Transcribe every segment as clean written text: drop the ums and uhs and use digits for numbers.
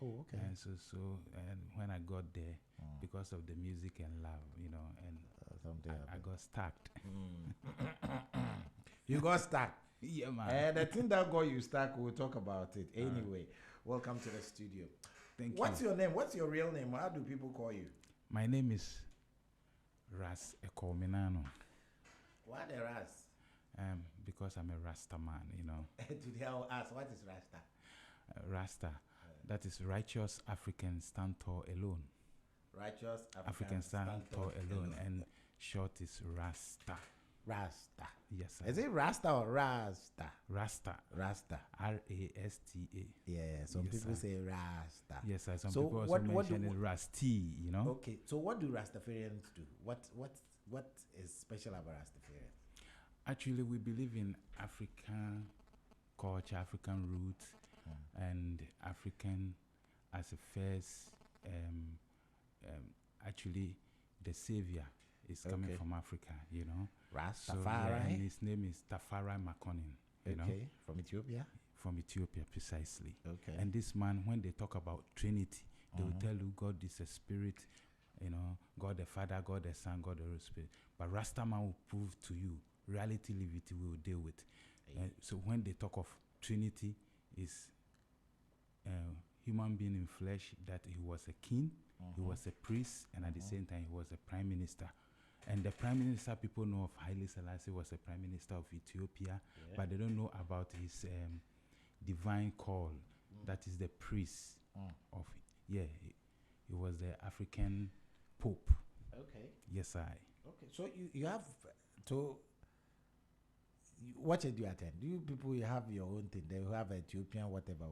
Oh, okay. And when I got there, because of the music and love, and Something I happened. got stuck. You got stuck. Yeah, man. And the thing that got you stuck, we'll talk about it. Anyway, welcome to the studio. Thank What's you. your name? What's your real name? How do people call you? My name is Ras Minano. Why the Ras? Because I'm a Rasta man, Today I'll ask, what is Rasta? Rasta, that is righteous African stand tall alone. Righteous African stand tall alone, and short is Rasta. Rasta. Yes, sir. Is it Rasta or Rasta? Rasta. Rasta. Rasta. Yeah, some Yes, people sir. say Rasta. Yes, sir. Some So people also mention it Rasti, Okay, so what do Rastafarians do? What is special about Rastafarians? Actually, we believe in African culture, African roots, and African as a first. Actually, the savior is coming from Africa, Rastafari. And his name is Tafari Makonnen, Okay, from Ethiopia. From Ethiopia, precisely. Okay. And this man, when they talk about Trinity, they will tell you God is a spirit, God the Father, God the Son, God the Holy Spirit. But Rastaman will prove to you, reality we will deal with. So when they talk of Trinity, is human being in flesh, that he was a king, he was a priest, and at the same time he was a prime minister. And the prime minister, people know of Haile Selassie was a prime minister of Ethiopia, but they don't know about his divine call. That is the priest of, he was the African Pope. Okay. Yes, I. Okay, so you have to, what do you attend? Do you people, you have your own thing? They have Ethiopian, whatever.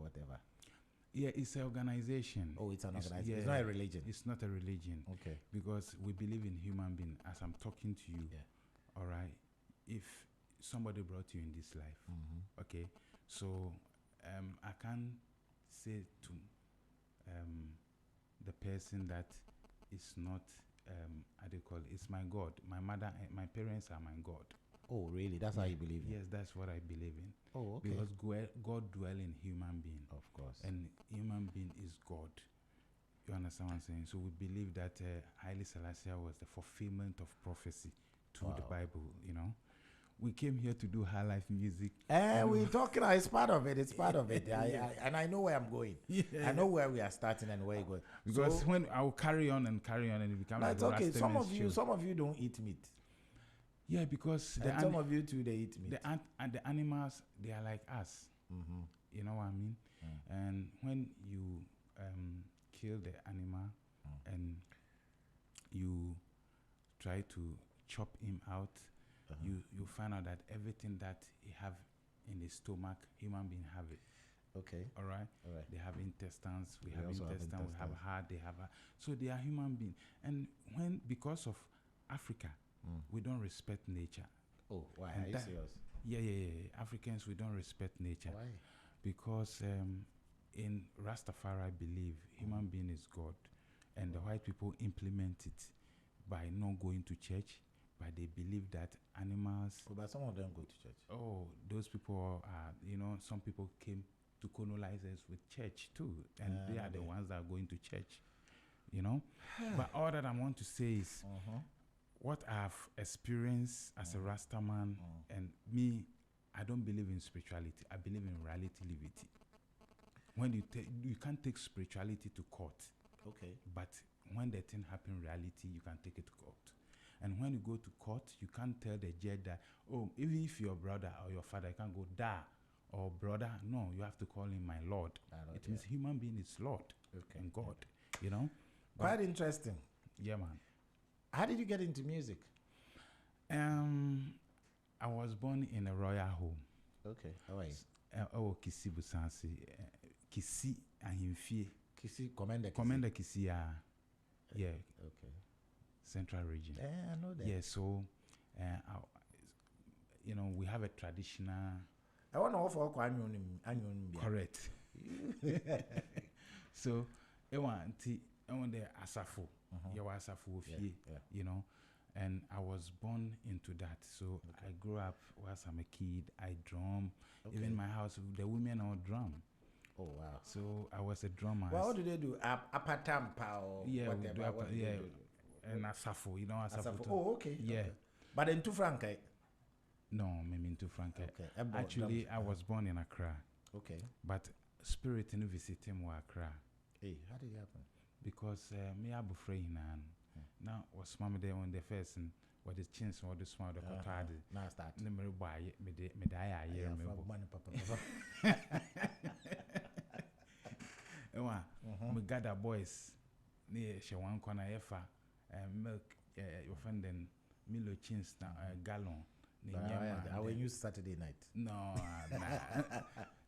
Yeah, it's an organization. Oh, it's an organization. It's not a religion. It's not a religion. Okay. Because we believe in human being. As I'm talking to you, all right, if somebody brought you in this life, okay, so I can't say to the person that is not, how do you call it? It's my God. My mother, my parents are my God. Oh, really? That's how you believe in? Yes, that's what I believe in. Oh, okay. Because God dwells in human being. Of course. And human being is God. You understand what I'm saying? So we believe that Haile Selassie was the fulfillment of prophecy to the Bible, We came here to do high life music. We're talking, it's part of it. It's part of it. And I know where I'm going. Yeah. I know where we are starting and where you're going. Because so, when I will carry on and it becomes like okay. Some of you don't eat meat. Yeah, because some of you too, they eat meat. The animals, they are like us. You know what I mean? And when you kill the animal and you try to chop him out, you find out that everything that he have in his stomach, human being have it. Okay. All right. They have intestines. We have intestines. We have heart. They have so they are human beings. And because of Africa, we don't respect nature. Oh, why? Are you serious? Yeah. Africans, we don't respect nature. Why? Because in Rastafari, I believe human being is God, and the white people implement it by not going to church, but they believe that animals. Oh, but some of them go to church. Oh, those people are, some people came to colonize us with church too, and they are the ones that are going to church, But all that I want to say is, what I've experienced as a Rasta man, and me, I don't believe in spirituality. I believe in reality. When you can't take spirituality to court. Okay. But when the thing happen reality, you can take it to court. And when you go to court, you can't tell the judge that, even if your brother or your father, you can't go, da, or brother. No, you have to call him my Lord. It means human being is Lord and God, Quite interesting. Yeah, man. How did you get into music? I was born in a royal home. Okay. How are you? Kisi Busansi. Kisi Ahimfie. Kisi, Commander Kisi. Yeah. Okay. Central region. I know that. Yeah, so, we have a traditional. I want to offer correct. So, I want the Asafo. Asafo, and I was born into that. So I grew up whilst I'm a kid. I drum. Even my house, the women all drum. Oh wow. So I was a drummer. Well, what do they do? Upper tampa or yeah, whatever? we do What do yeah, they do? and Asafo, you know Asafo. Asafo. Oh, okay. Yeah. Okay. But in two franc, eh? No, maybe into Frank. Okay. Actually, I was born in Accra. Okay. But spirit in visiting was Accra. Hey, how did it happen? Because me abu free now was mama there on the first and what the chins or the small the cotard. Now start. Number by me die a year. We gather boys near Shawan Corner Efa milk your friend and Milo chins now gallon. I will use Saturday night. No, nah.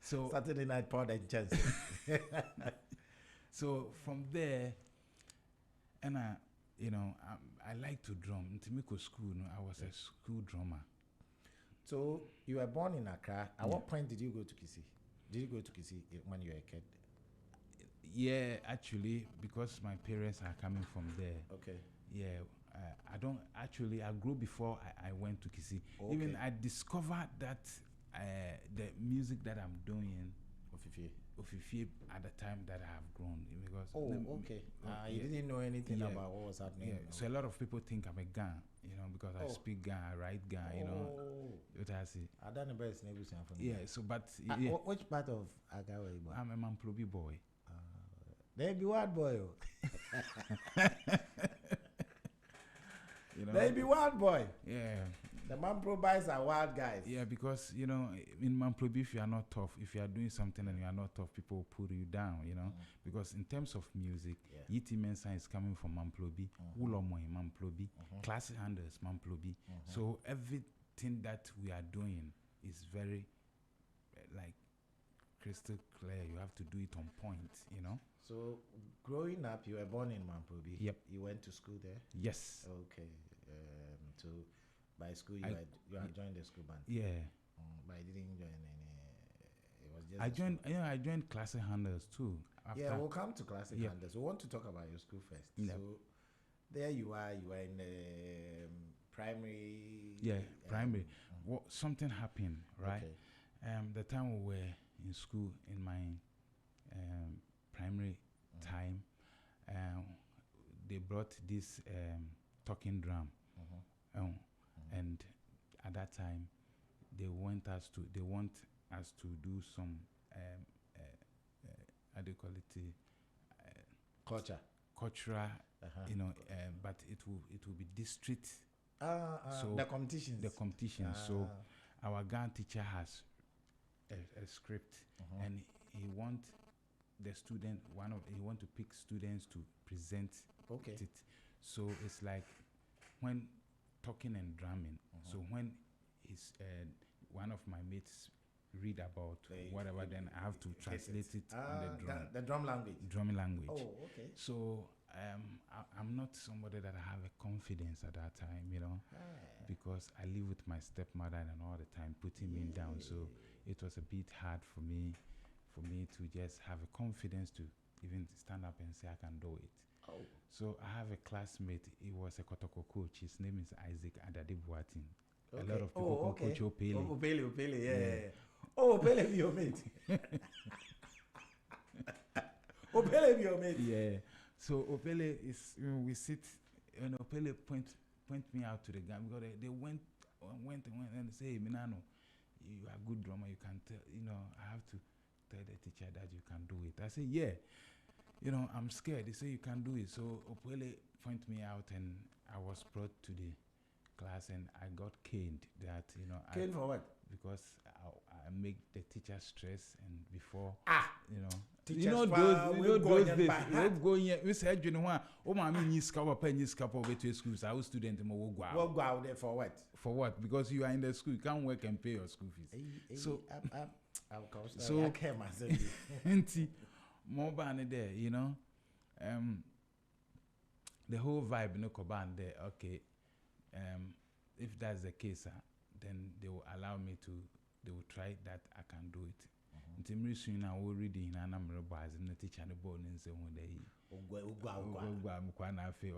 So Saturday night pod and chance. So from there, and I like to drum. In Timiko school, I was a school drummer. So you were born in Accra. At what point did you go to Kisi? Did you go to Kisi when you were a kid? Yeah, actually, because my parents are coming from there. Okay. Yeah, I grew before I went to Kisi. Okay. Even I discovered that the music that I'm doing, Ofifi, at the time that I have grown. Because okay. You didn't know anything about what was happening. Yeah. So a lot of people think I'm a Ghan, because I speak Ghan, I write Ghan, What I see. I don't know best neighbors from. Yeah. So, but which part of Accra were you born? I'm a Mamplobi boy. They be wild boy. They be wild boy. Yeah. The Mampro boys are wild guys. Yeah, because in Mamplobi, if you are not tough, if you are doing something and you are not tough, people will put you down. Because in terms of music, Yiti Mensa is coming from Mamplobi, Ulomoy Mamplobi, Classic Handers Mamplobi. So everything that we are doing is very like crystal clear. You have to do it on point. So growing up, you were born in Mamplobi. Yep. You went to school there. Yes. Okay. So by school you had joined the school band. Yeah. But you didn't join any. It was just. I joined Classic Handers too. Yeah, we'll come to Classic Handers. We want to talk about your school first. Yep. So there you are in primary. Yeah, primary. Something happened, right? Okay. The time we were in school, in my primary time, they brought this talking drum, and at that time, they want us to do some how do you call it? Cultural, but it will be district. So the competition. So our Ghana teacher has a script, and he want the student he want to pick students to present it. So it's like when talking and drumming. So when one of my mates read about whatever, then I have to translate it on the drum. The drum language. Drumming language. Oh, okay. So I'm not somebody that I have a confidence at that time, because I live with my stepmother and all the time putting me down. So it was a bit hard for me to just have a confidence to even stand up and say I can do it. Oh. So I have a classmate. He was a Kotoko coach. His name is Isaac Adadibuatin. A lot of people call Coach Opele. Oh, Opele, yeah. Oh, Opele be your mate. Opele be your mate. Yeah. So Opele is, we sit, and Opele point me out to the gang because they went and say, hey, Minano, you are a good drummer. You can tell, I have to tell the teacher that you can do it. I say, yeah. I'm scared. They say you can do it. So Opele point me out, and I was brought to the class, and I got caned. Caned for what? Because I make the teacher stress, and before teachers those days we go here. We say, schools. Our student go out there for what? For what? Because you are in the school, you can't work and pay your school fees. So I care myself. More band there, the whole vibe, band there. Okay, if that's the case, then they will allow me to. They will try that I can do it. Until me soon, I will read in an umbrella and the teacher the bone and say one day. On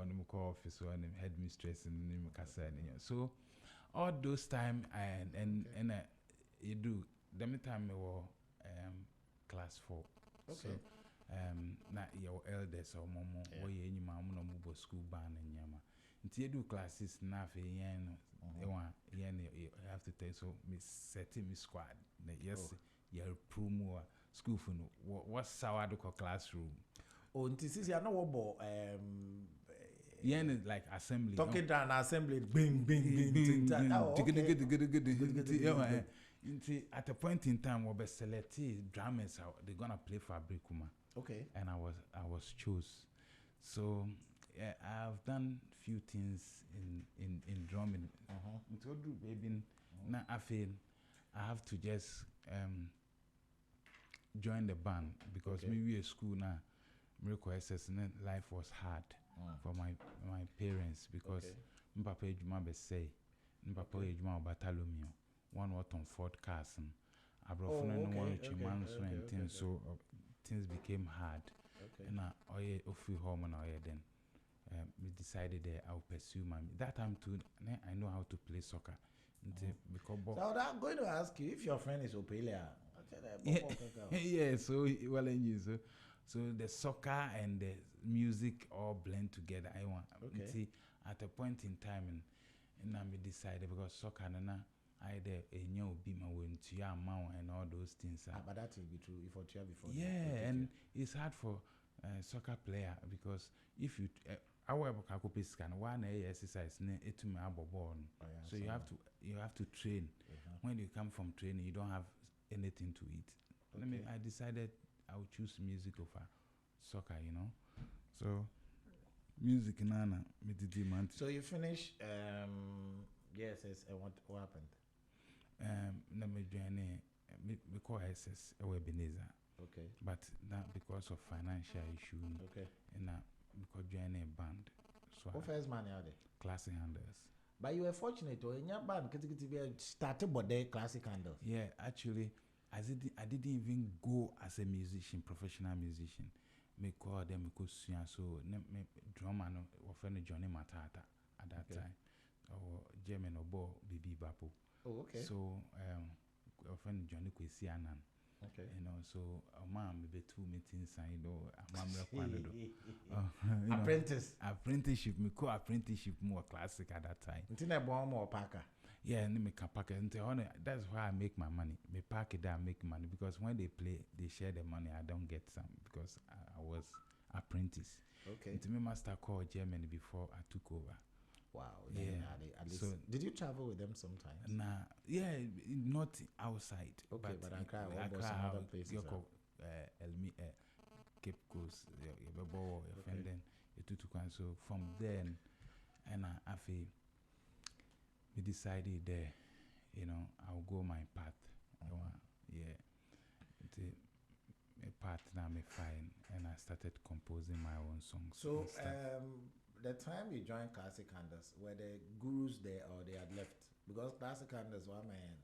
the office or headmistress and so all those time and you do. The time we were class 4. Okay. So na your elders or momo or ye any mamma no move school band and yama. Until do classes na fe yen you have to tell so miss setting me squad. Yes, you're promo school for no what's sourdough classroom. Oh, this is no what Yen like assembly. Talking down assembly, bing, bing, bing, good. At a point in time, we were selected drummers. They're gonna play for Abrikuma. Okay. And I was chose. So I've done few things in drumming. Baby, now I feel I have to just join the band because maybe a school now. Miracle SS life was hard for my parents because Papa Ejuma be say Papa Ejuma Batalomio one what on Ford cars and Abrofuna no one and things so things became hard and I off home and then we decided that I'll pursue that time too I know how to play soccer. So I'm going to ask you if your friend is Opelia. Yeah, so well so the soccer and the music all blend together. I want see at a point in time and I decided because soccer and I there a new be my way to your mount and all those things. But that will be true if you before. Yeah, and it's hard for soccer player because if you our scan one exercise it to me ball. So you have to train. When you come from training, you don't have anything to eat. I decided I would choose music over soccer, you know. So music nana me did man. So you finish yes, and what happened? Let me join me call SS Ebenezer. Okay. But not because of financial issue. Okay. And because join a band. So what first money are they? Classic Handles. But you were fortunate to in your band started but they Classic Handles. Yeah, actually I didn't even go as a musician, professional musician. Me call them because so me drummer no friend Johnny Matata at that time. Or German or Bo Bibi Bapo. Oh, okay. So friend Johnny Kwesi Anan. Okay. You know, so mom be 2 meetings and you know apprenticeship me call apprenticeship more classic at that time. Until bomb or Parker. Yeah, and me can pack it. That's why I make my money. Me pack it there, make money because when they play, they share the money. I don't get some because I was apprentice. Okay. Until me master called Germany before I took over. Wow. Yeah. At least, so did you travel with them sometimes? Nah. Yeah, not outside. Okay, but Accra or some other places. Cape Coast, and then so from then, and I feel. We decided there, you know, I'll go my path. Yeah. My path now me fine, and I started composing my own songs. So, the time you joined Classic Handles, were the gurus there or they had left? Because Classic Handles were my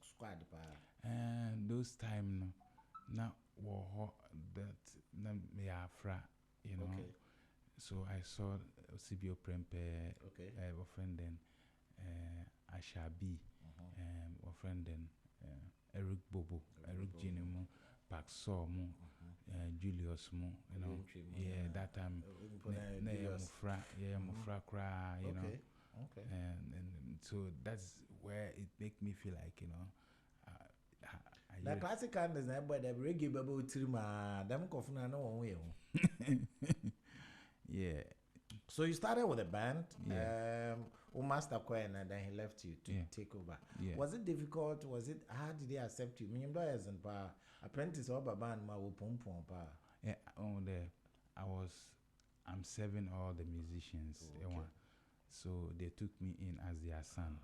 squad. And those time, now that me Afra, you know. Okay. So I saw CBO Prempe, friend then. Ashabi, our friend then Eric Bobo, Eric Jinimu, Pak Somu, Julius Mo, you know, yeah, that time, Mufra cry, you know, and so that's where it make me feel like, you know, the Classic Handles, but the reggae bubble trima, them kofuna no one way. Yeah. So you started with a band, Master Coin, and then he left you to take over. Yeah. Was it difficult? How did they accept you? Apprentice or band ma wo pom pom pa. Yeah, I'm serving all the musicians. So they took me in as their son.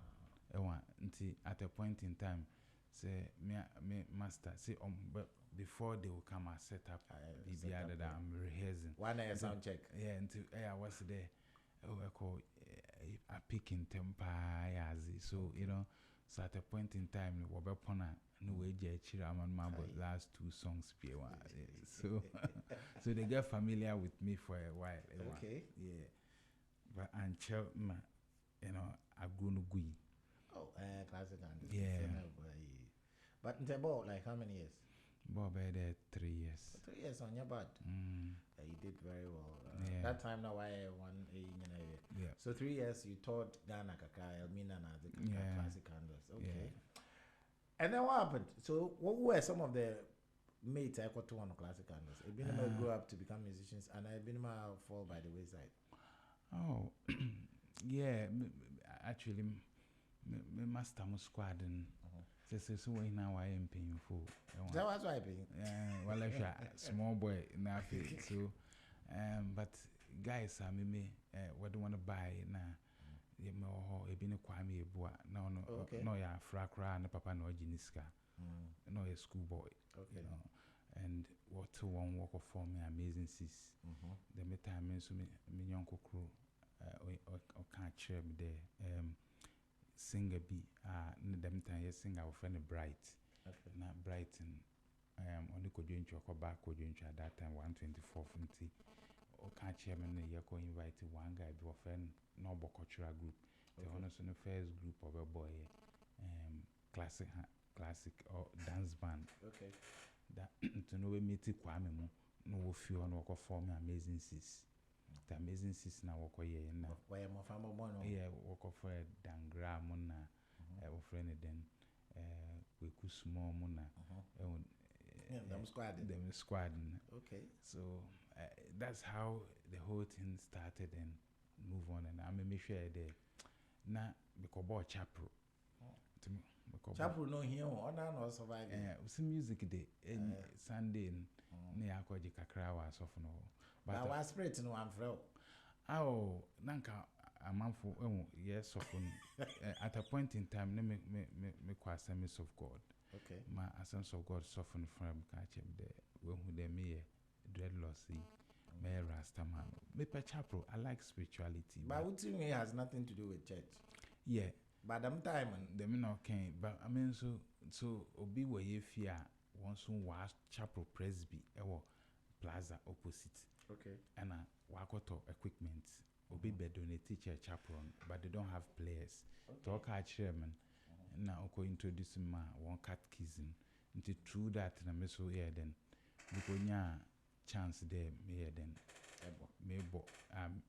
At a point in time, say me master say but before they will come and set up the other that I'm rehearsing. One sound check. Yeah, until I was there. I call a pick in temper, so you know. So at a point in time, Wabapona no way but last 2 songs so so they get familiar with me for a while. Okay. Yeah. But until you know, I grew no gui. Oh, Classic Handles. Yeah. But in the ball, like how many years? Bob there 3 years. 3 years on your bad. You did very well. Yeah. That time now I won a Yeah. So 3 years you taught Ghana Kaka, Elmina, the classic handles. Okay. Yeah. And then what happened? So what were some of the mates I got to one classic handles? I've been grow up to become musicians, and I've been fall by the wayside. Oh, yeah. Actually, my master squad and so we now I am paying for. That was why I paying. Well, I small boy nothing. So, but guys, I mean, what do you want to buy now? You know, a been a kwame boy. No, yeah, frakra and papa no jiniska. No, a schoolboy. Okay. You know, and what to one walk of for me amazing sis. The meantime, so me Nyarko crew, or can't share me there. Singer be them time yes singer our friend Bright. Okay. Na Brighton only could join to back could join at that time 124 50 or can't chairman Nyarko invite one guy be a friend noble cultural group. The honors in the first group of a boy classic or dance band. Okay. That to know we meet Kwame no few on work for me amazing sis. The amazing sis now work here now. Why am I family born? Yeah, work for Dangra Mona, our friend then we could small Mona, them squad. Okay. So that's how the whole thing started and move on. And I'm make sure there now because about chapel. Chapel no here or no surviving. Some music day Sunday Nyarko Kakra was often. But I was spirit no one for. Oh, Nanka, a month for yes, often at a point in time, me quite sense of God. Okay. My sense of God soften from catch him there when they me dreadlossy, me Rastaman. Me per chapel, I like spirituality. But what you mean has nothing to do with church. Yeah. But them time and them no can. But I mean, so obi where you fear once was chapel presby, plaza opposite. Okay. And wakoto equipment. Obi be donate teacher chaperon, but they don't have players. Talk our chairman. Now oko introduce ma one catechism. Into through that na me so here then. Because nya chance there me here then. Maybe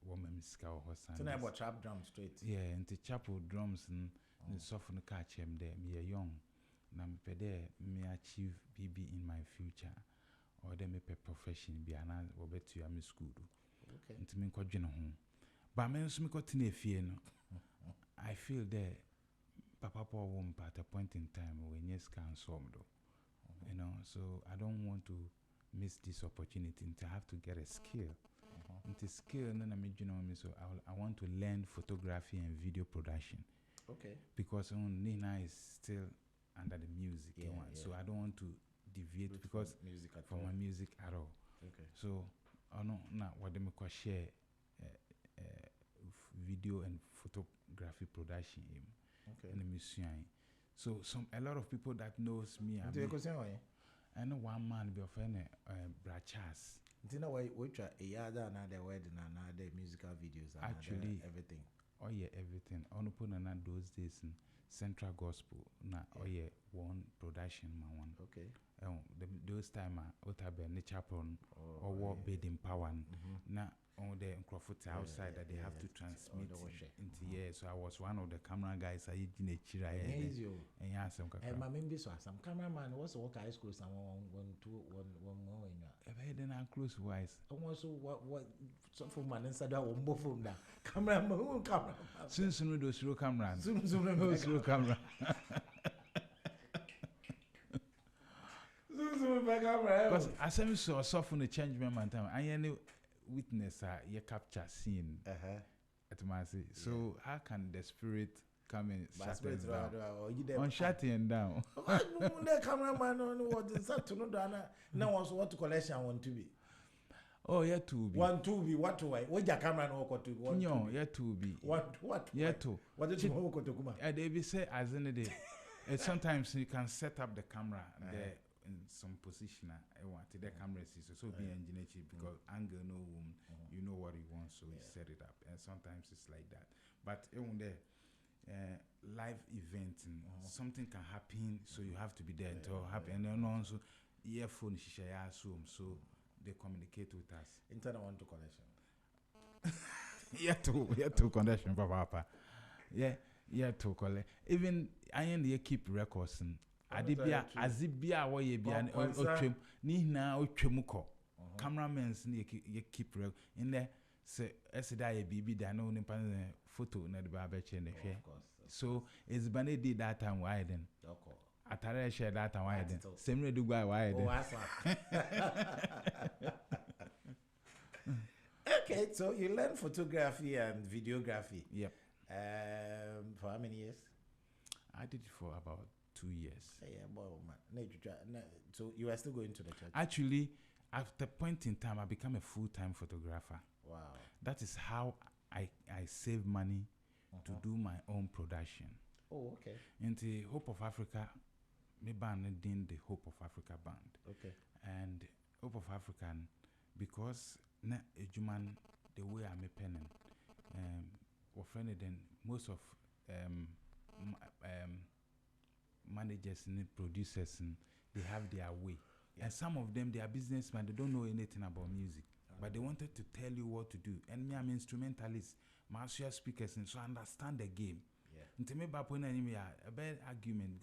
woman miska or hosan. So now trap drum straight. Yeah, into chapel drums and soften catch him there. Me young. Na me pede me achieve BB in my future. Or they make a profession be an or bet you am school. Okay. To me, home. But I mean, I feel that Papa won't at a point in time when yes can solve you know, so I don't want to miss this opportunity to have to get a skill. Into skill, and then so I want to learn photography and video production. Okay. Because Nina is still under the music, so I don't want to deviate because from my music at all. Okay. So I know now what they make share video and photography production in the museum. So a lot of people that knows me. I know one man be offering Brachas. You know why we try a yada another wedding and another musical videos and actually everything. Oh yeah, everything. On upon those days in Central Gospel. Na oh yeah, one production man one. Okay. Those time the chapel or what bidding power na on the microphone outside that they have to transmit into here. So I was one of the camera guys. I did a chira and yeah, some my member so some cameraman was work high school someone one more in then I close wise. Also what some for man inside that one both from that cameraman Soon those slow camera. Zoom slow camera. Because I saw so soften the change man time. I any witness your capture scene at my say. So how can the spirit come and shut it down? On shutting down. The cameraman on what is that to know now was what collection want to be. Oh yeah to be. Want to be what way? What your camera no to be? No, yeah to be. What? Yeah to. What did you want to come? They be say as in the day. Sometimes you can set up the camera there in some position. I want the camera so be engineer because angle no room. You know what you want, so you set it up. And sometimes it's like that. But even there, live event and something can happen, so you have to be there to happen. And then also earphone shisha ya assume, so they communicate with us. Internet one to connection. Yeah, to connection, papa. Yeah, to collect. Even I am the keep records and Adibia, Azibia, or ye be an otrim, Nina, Otremuko. Cameramans ye keep record in there. Say, Esida, BB, that no photo, not the barber chain. So, it's Banny did that time widen. Atare share that time widen. Same way do by widen. Okay, so you learn photography and videography. Yep. For how many years? I did it for about 2 years. Yeah, boy, man. So you are still going to the church? Actually, at the point in time, I became a full-time photographer. Wow. That is how I save money to do my own production. Oh, okay. In the Hope of Africa, my band did the Hope of Africa band. Okay. And Hope of Africa, because na Juman the way I'm a penning, friendly then most of managers and producers and they have their way. Yeah. And some of them they are businessmen, they don't know anything about music. But they wanted to tell you what to do. And me, I'm instrumentalist, master speakers, and so I understand the game. And to me, a bad argument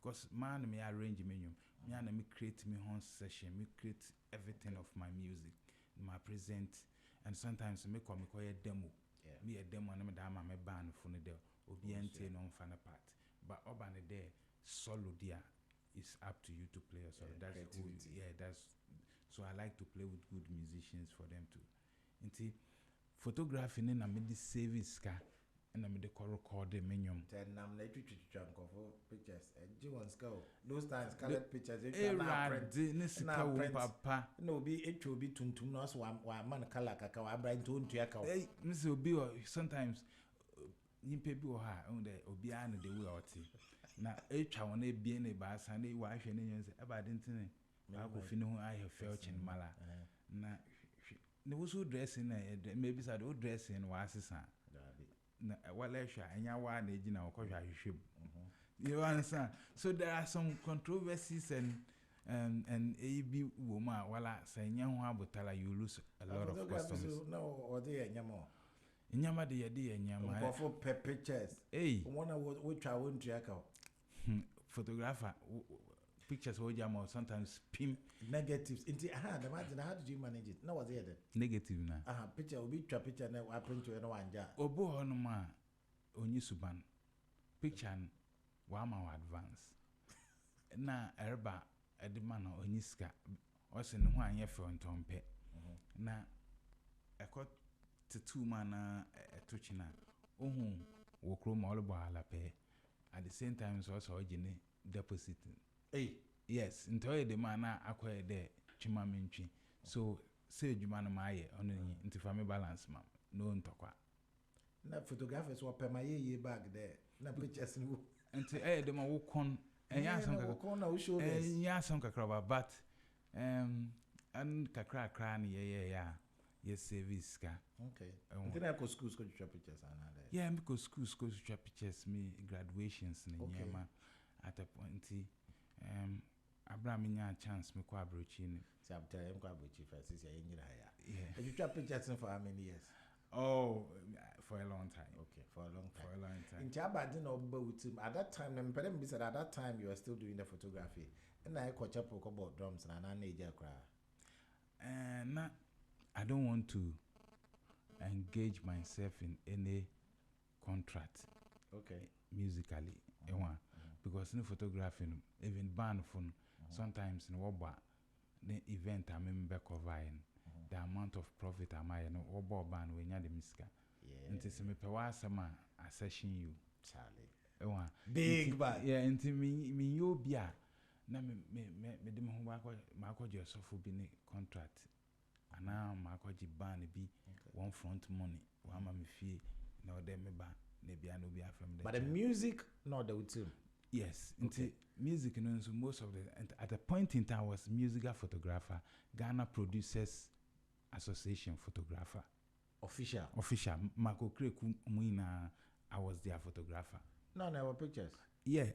because man me arrange menu. Me and me create me own session, me create everything of my music, my present, and sometimes me call a demo. Me a demo and me band for the OBNT non fan part. But up and there, solo dia is up to you to play. So that's who, that's. So I like to play with good musicians for them too. Inti photography then I made the service car and I made the record the menu. Then I'm like pictures. Those times colored pictures. No, it will be tuntum nos one man color kaka wa bright tone to yaka. Hey, Mr. Obi sometimes you pay be or her on the Obiana the way or tea. Now each one a be in a bass and a wife and you say about internet. I have felt in Mala. There was who dressing, maybe said, oh, dressing was his son. Well, and your one age in our culture, you should. You understand? So there are some controversies and AB woman, while I say, young Wabutala, you lose a lot of customers. No, or they are Yamo. Yama, dear, Yama, for pictures. Eh, one which I won't check out. Photographer. Pictures or jam or sometimes pim negatives. Imagine how did you manage it? No, was it negative na. Picture will be a picture now. I print to anyone. Obo honoma onyisuban picture wama advance. Na erba edman onyiska. Ose no ho anye fe ontompe. Na ekot to man etochina. Ohun wo krom all bo ala pe. At the same time also ojine deposit. Hey, yes, into the man acquire there, Chimaminchi. So, say Jumana Maye on into family balance, ma'am. No, Ntokwa. Na photographers were per my year back there. Na pictures and to the man walk on and Yasan Kakraba, but and Kakra Cran, yes, service. Okay. Then I go schools go to pictures and yeah, because schools go to pictures, me graduations in Yama at a point. Abraham a chance me kwa brochine. See, I'm telling him kwa brochi first. Is yeah. You trap pictures for how many years? Oh, for a long time. Okay, for a long time. For a long time. In Chaba didn't know at that time. At that time you were still doing the photography. And I coach up about drums and I need your cry. And I don't want to engage myself in any contract. Okay. Musically, because in photographing, even band phone, sometimes in Waba, the event I'm member covering, the amount of profit am I in Waba band when you're the miska. Yeah. And to me, Pewasama, I session you. Charlie. Big bad. Yeah, and to me, you be a. Na me Marco Joseph will be contract. And now Marco Jibani be one front money, one mammy fee, no, them ba. But the music, no, the would yes, okay. Music, you know, so most of the at the point in time I was musical photographer, Ghana Producers Association photographer. Official. Marco Kreku Muina, I was their photographer. No, pictures. Yeah.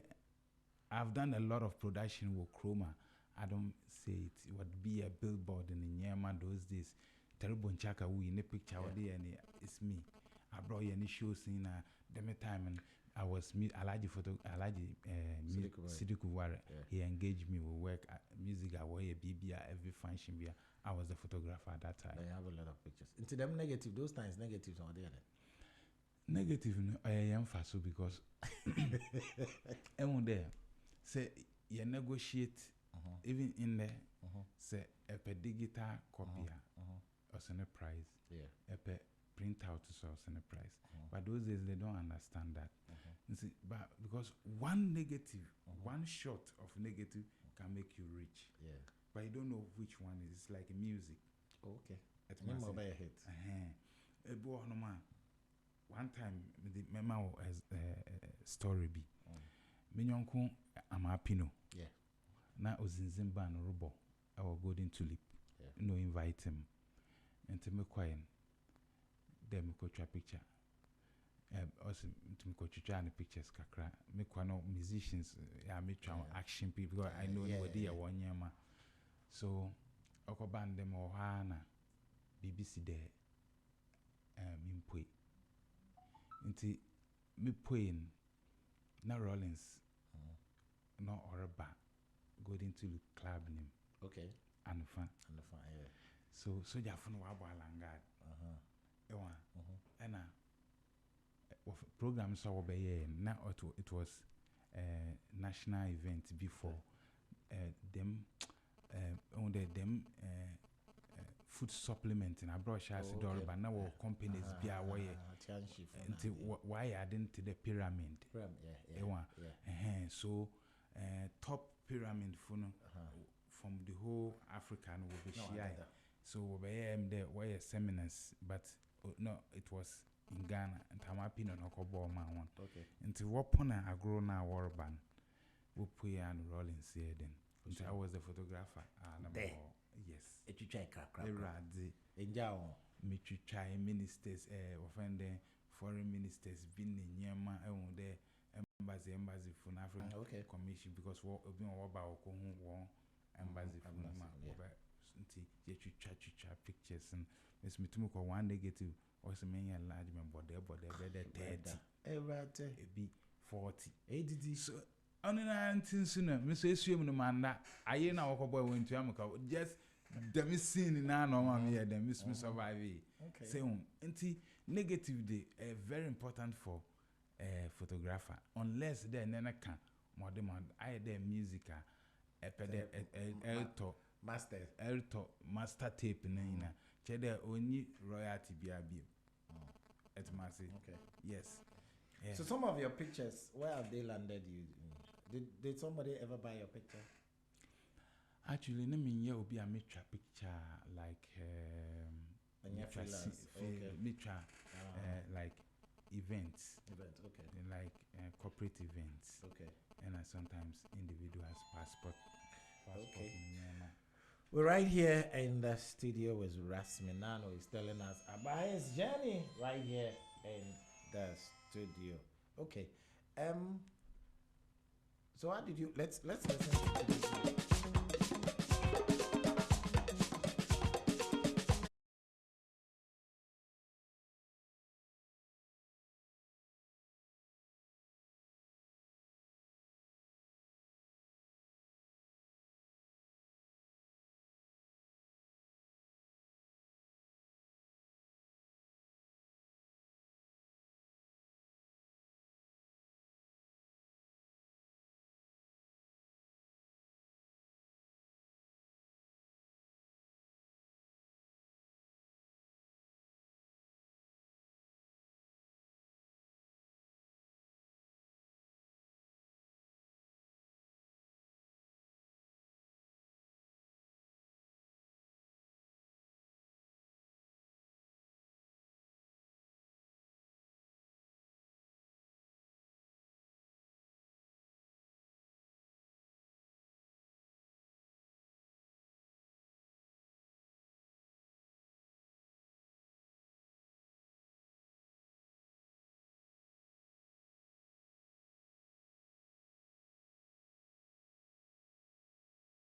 I've done a lot of production with Chroma. I don't say it. It would be a billboard in Nyama those days. Terrible Chaka, we in a picture, and it's me. I brought you any shows in the time, and I was Alaji photo, Alaji Sidikuware. He engaged me with work, music, I wear a BBA every function. I was the photographer at that time. I have a lot of pictures. Into them negative, those times negatives are there. Negative, I am fast because I'm there. Say you negotiate even in there. Say a per digital copy or send a price. A per printout or send a price. But those days they don't understand that. See, but because one negative, one shot of negative can make you rich. But you don't know which one is. It's like music. Okay. It's more by a hit. One time, the memo as story be. Minyonko Amapino. Na Ozinzimba and Robo. Our golden tulip. No invite him. And to me quiet. Then me go try picture. Also to me go try the pictures kakra. Me no musicians. Me try action people because I know nobody 1 year ma. So, oko band them or hana BBC there mimpwe. Inti me poin na Rollins no oraba going to the club name. Okay. And fun. Yeah. So ya fun wa balangad. And program so obey now it was national event before them food supplement in a brush as a dollar, but now companies be away. Why adding to the pyramid? So, top pyramid from the whole African will be share. So, we there were seminars, but no, it was in Ghana and Tamapin and Okobo man one. Okay. Until what pona I grow now war band, we put and rolling see then. I was the photographer. Yes. It you try crack. Me to try ministers, offending foreign ministers, been in Yama, there, embassy for African Commission because what being about one embassy for you try pictures and Miss Mitumuko one negative or some enlargement, but they're 30, be 40. So, on 19 sooner, Miss Assuming the man that I ain't now boy went to America, just the missing in our normal here, the Miss survive. Say, negative day, very important for a photographer, unless they never can. More demand, I their music, master tape, Nina, Cheddar only royalty be a bill. At Massey. Okay. Yes. So, some of your pictures, where have they landed you? Did somebody ever buy your picture? Actually, no mean you will be a mitra picture like mitra like events. Okay. Like corporate events. Okay. And sometimes individuals passport. Okay. We're right here in the studio with Ras Minano. He's telling us about his journey right here in the studio. Okay. So how did you let's listen to this.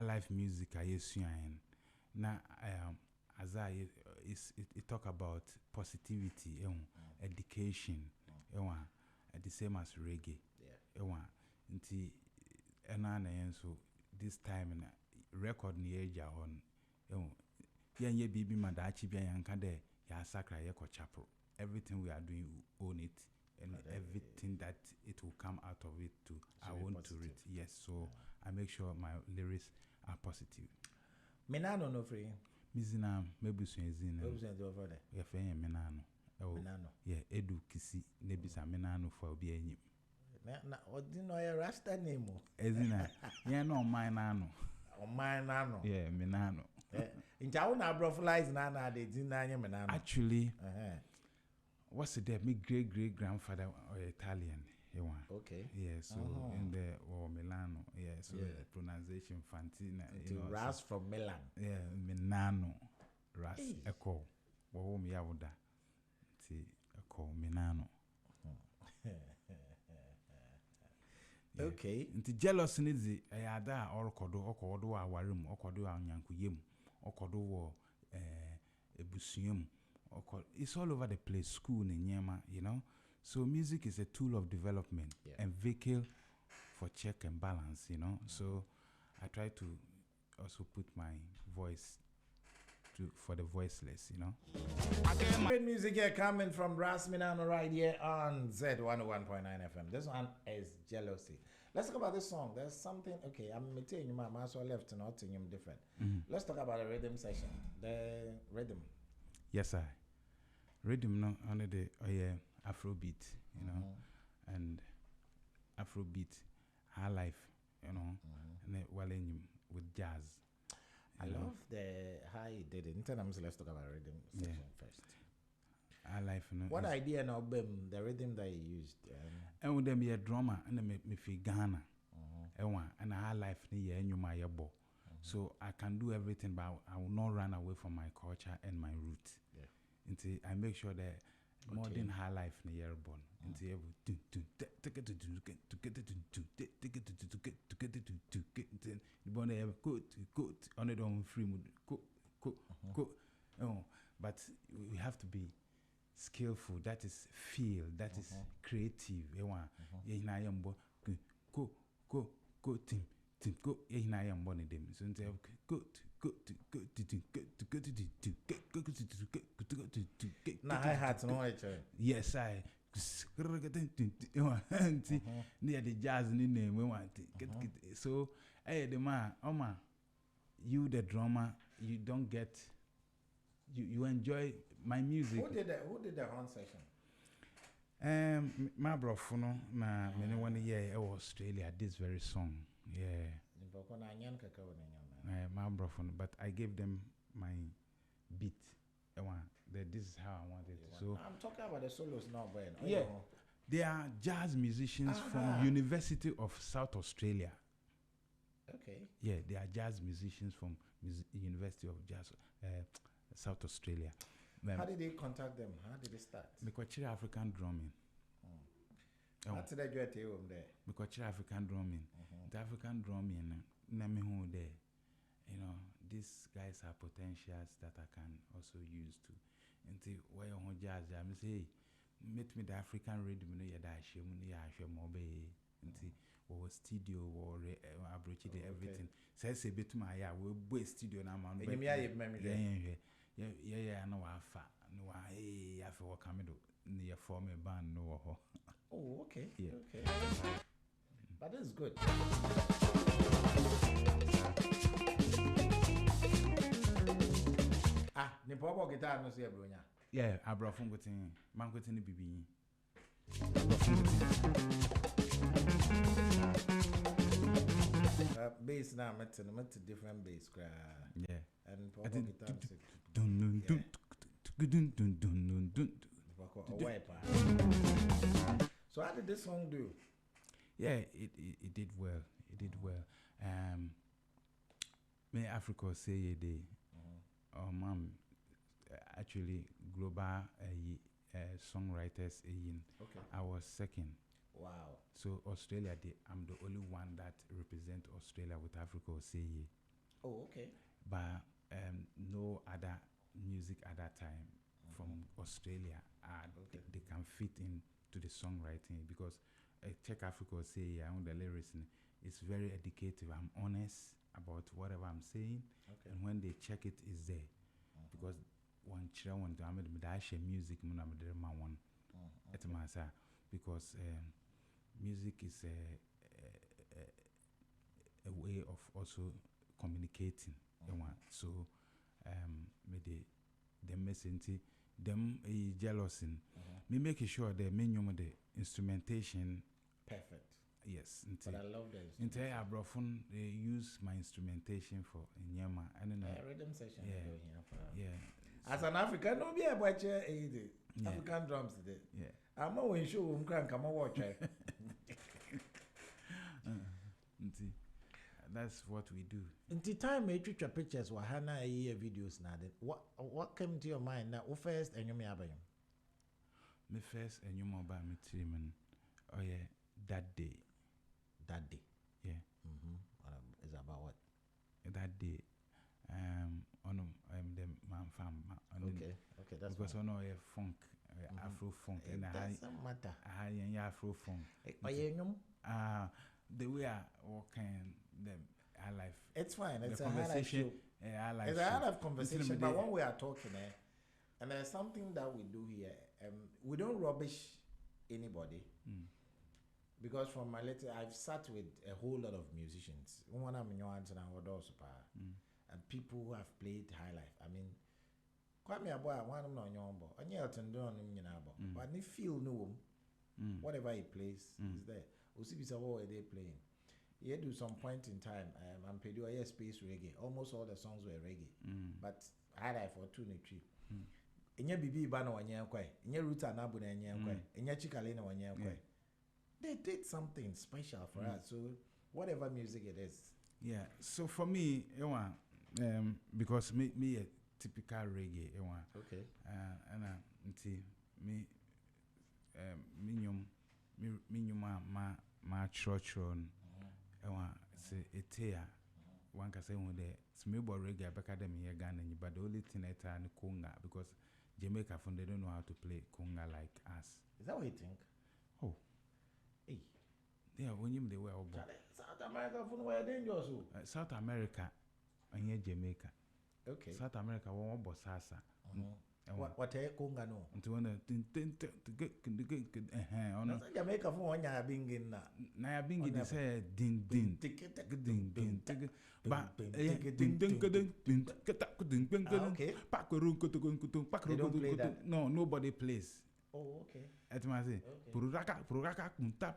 life music I assume na as it talk about positivity, education, the same as reggae. Nti so this time na record ni eja on ye bibi madachi bia yanka de ya sakra ye ko chapel. Everything we are doing, we own it, and everything that it will come out of it too, I want to read. Yes, so I make sure my lyrics are positive. Minano no free. Mizina mebusu ezina. Mebusu over there. Yeah, fenya Minano. Minano. Yeah, edu kisi nebisa Minano for obi enyim. Na odino ya Rasta name. Ezina. Yeah, no Minano. Minano. Yeah, Minano. Inja una broflies na de dinanya Minano. Actually, what's the my great grandfather Italian. Okay. Yeah, so in the Milano, yeah, so the pronunciation Fantina. Ras from Milan. Yeah, Minano. Ras Echo. Wo mi yawoda. Ti Echo Minano. Okay. Nti jealous nizi ada okodo awarem, okodo anyankuyem, okodo wo ebusuyem. It's all over the place, school in Nyema, So music is a tool of development and vehicle for check and balance, So I try to also put my voice for the voiceless, Great music here coming from Ras Minano right here on Z101.9 FM. This one is Jealousy. Let's talk about this song. There's something, okay, I'm telling you, my master left and not telling him different. Let's talk about the rhythm section. The rhythm. Yes, sir. Rhythm, no, only the Afrobeat, and Afrobeat, Highlife, and then with jazz. I love how he did it. In terms, let's talk about rhythm section first. Highlife, what idea now, the rhythm that he used? And with them be a drummer, and then me fi Ghana, and Highlife ni my yabo. So I can do everything, but I will not run away from my culture and my roots. Until I make sure that modern Highlife ni yerbon. Until but we have to be skillful. That is feel. That is creative. Go team. Go Nah, I had to know it. Yes, I near the jazz name we want so the man you the drummer, you don't get you enjoy my music. Who did the horn section? My bro no na many 1 year Australia this very song. Yeah. My bro but I gave them my beat. This is how I want it. So I'm talking about the solos now, but yeah, they are jazz musicians from University of South Australia. Okay. Yeah, they are jazz musicians from University of South Australia. How did they contact them? How did they start? Because African drumming. How did they get you there? Because African drumming. The African drumming, there. These guys have potentials that I can also use to. Until where you jazz, I say, meet me the African rhythm, until or studio or abroach everything. Says a bit my we boy studio now, man. Yeah, no, I have to work near form a band, no. Oh, okay. Yeah. Okay. But that's good. The pop guitar no see bronya. Yeah, I brought from gotin, man gotin the BB. Bass now, met different bass cry. Yeah. And pop guitar. So how did this song do? Yeah, it did well. It did well. Me Africa say a day. Actually global songwriters okay. I was second. Wow. So Australia I'm the only one that represent Australia with Africa say Oh, okay. But no other music at that time from Australia they can fit in to the songwriting because Check Africa will say yeah, on the lyrics it's very educative. I'm honest about whatever I'm saying, Okay. and when they check it, it's there because one children to the music one at Masa because music is a way of also communicating. So me the message them jealous in me making sure the minimum the instrumentation Perfect. yes. But I love that. Entire Abrofon they use my instrumentation for Nyama and then rhythm section. yeah. As an African, no be a watch African drums today. Yeah. I'm always sure crank. I'm a watcher. That's what we do. In the time I took your pictures, Wahana year videos now. What came to your mind now? First, and you may have Me first and you more about me treatment. Oh yeah, that day. That day. Yeah. Is about what? That day. On the man farm. Okay, that's because on a funk, Afro funk, and doesn't matter. Afro funk. The way I walking the Highlife. It's fine. It's the a conversation. It's a Highlife conversation. But when we are talking, and there's something that we do here. We don't rubbish anybody. Because from my letter, I've sat with a whole lot of musicians. One I'm in your hands and and people who have played Highlife. I mean, quite me a boy, one of them on your own, and you have to do on him, but if feel no, whatever he plays is there. Usibi what are they playing? Yeah, do some point in time. I'm paid you a space reggae. Almost all the songs were reggae, but Highlife for 2 and 3. Inye bibi bana wanya kwai, inye ruta na bu na nya kwai, inye chikale na wanya kwai. They did something special for us. So whatever music it is. Yeah. So for me, because me a typical reggae, okay. And me ma churchron, say it here. One can say one day, small reggae academy Ghana, but the only thing I turn conga because Jamaica they don't know how to play conga like us. Is that what you think? Oh. Hey. Yeah, when you they were South America were dangerous. South America and here Jamaica. Okay. South America one bossasa. What a conga no. Until when Jamaica for one ya bingin na. Na ya bingin they say din din but no, nobody plays. Oh, okay. Pururaka kunta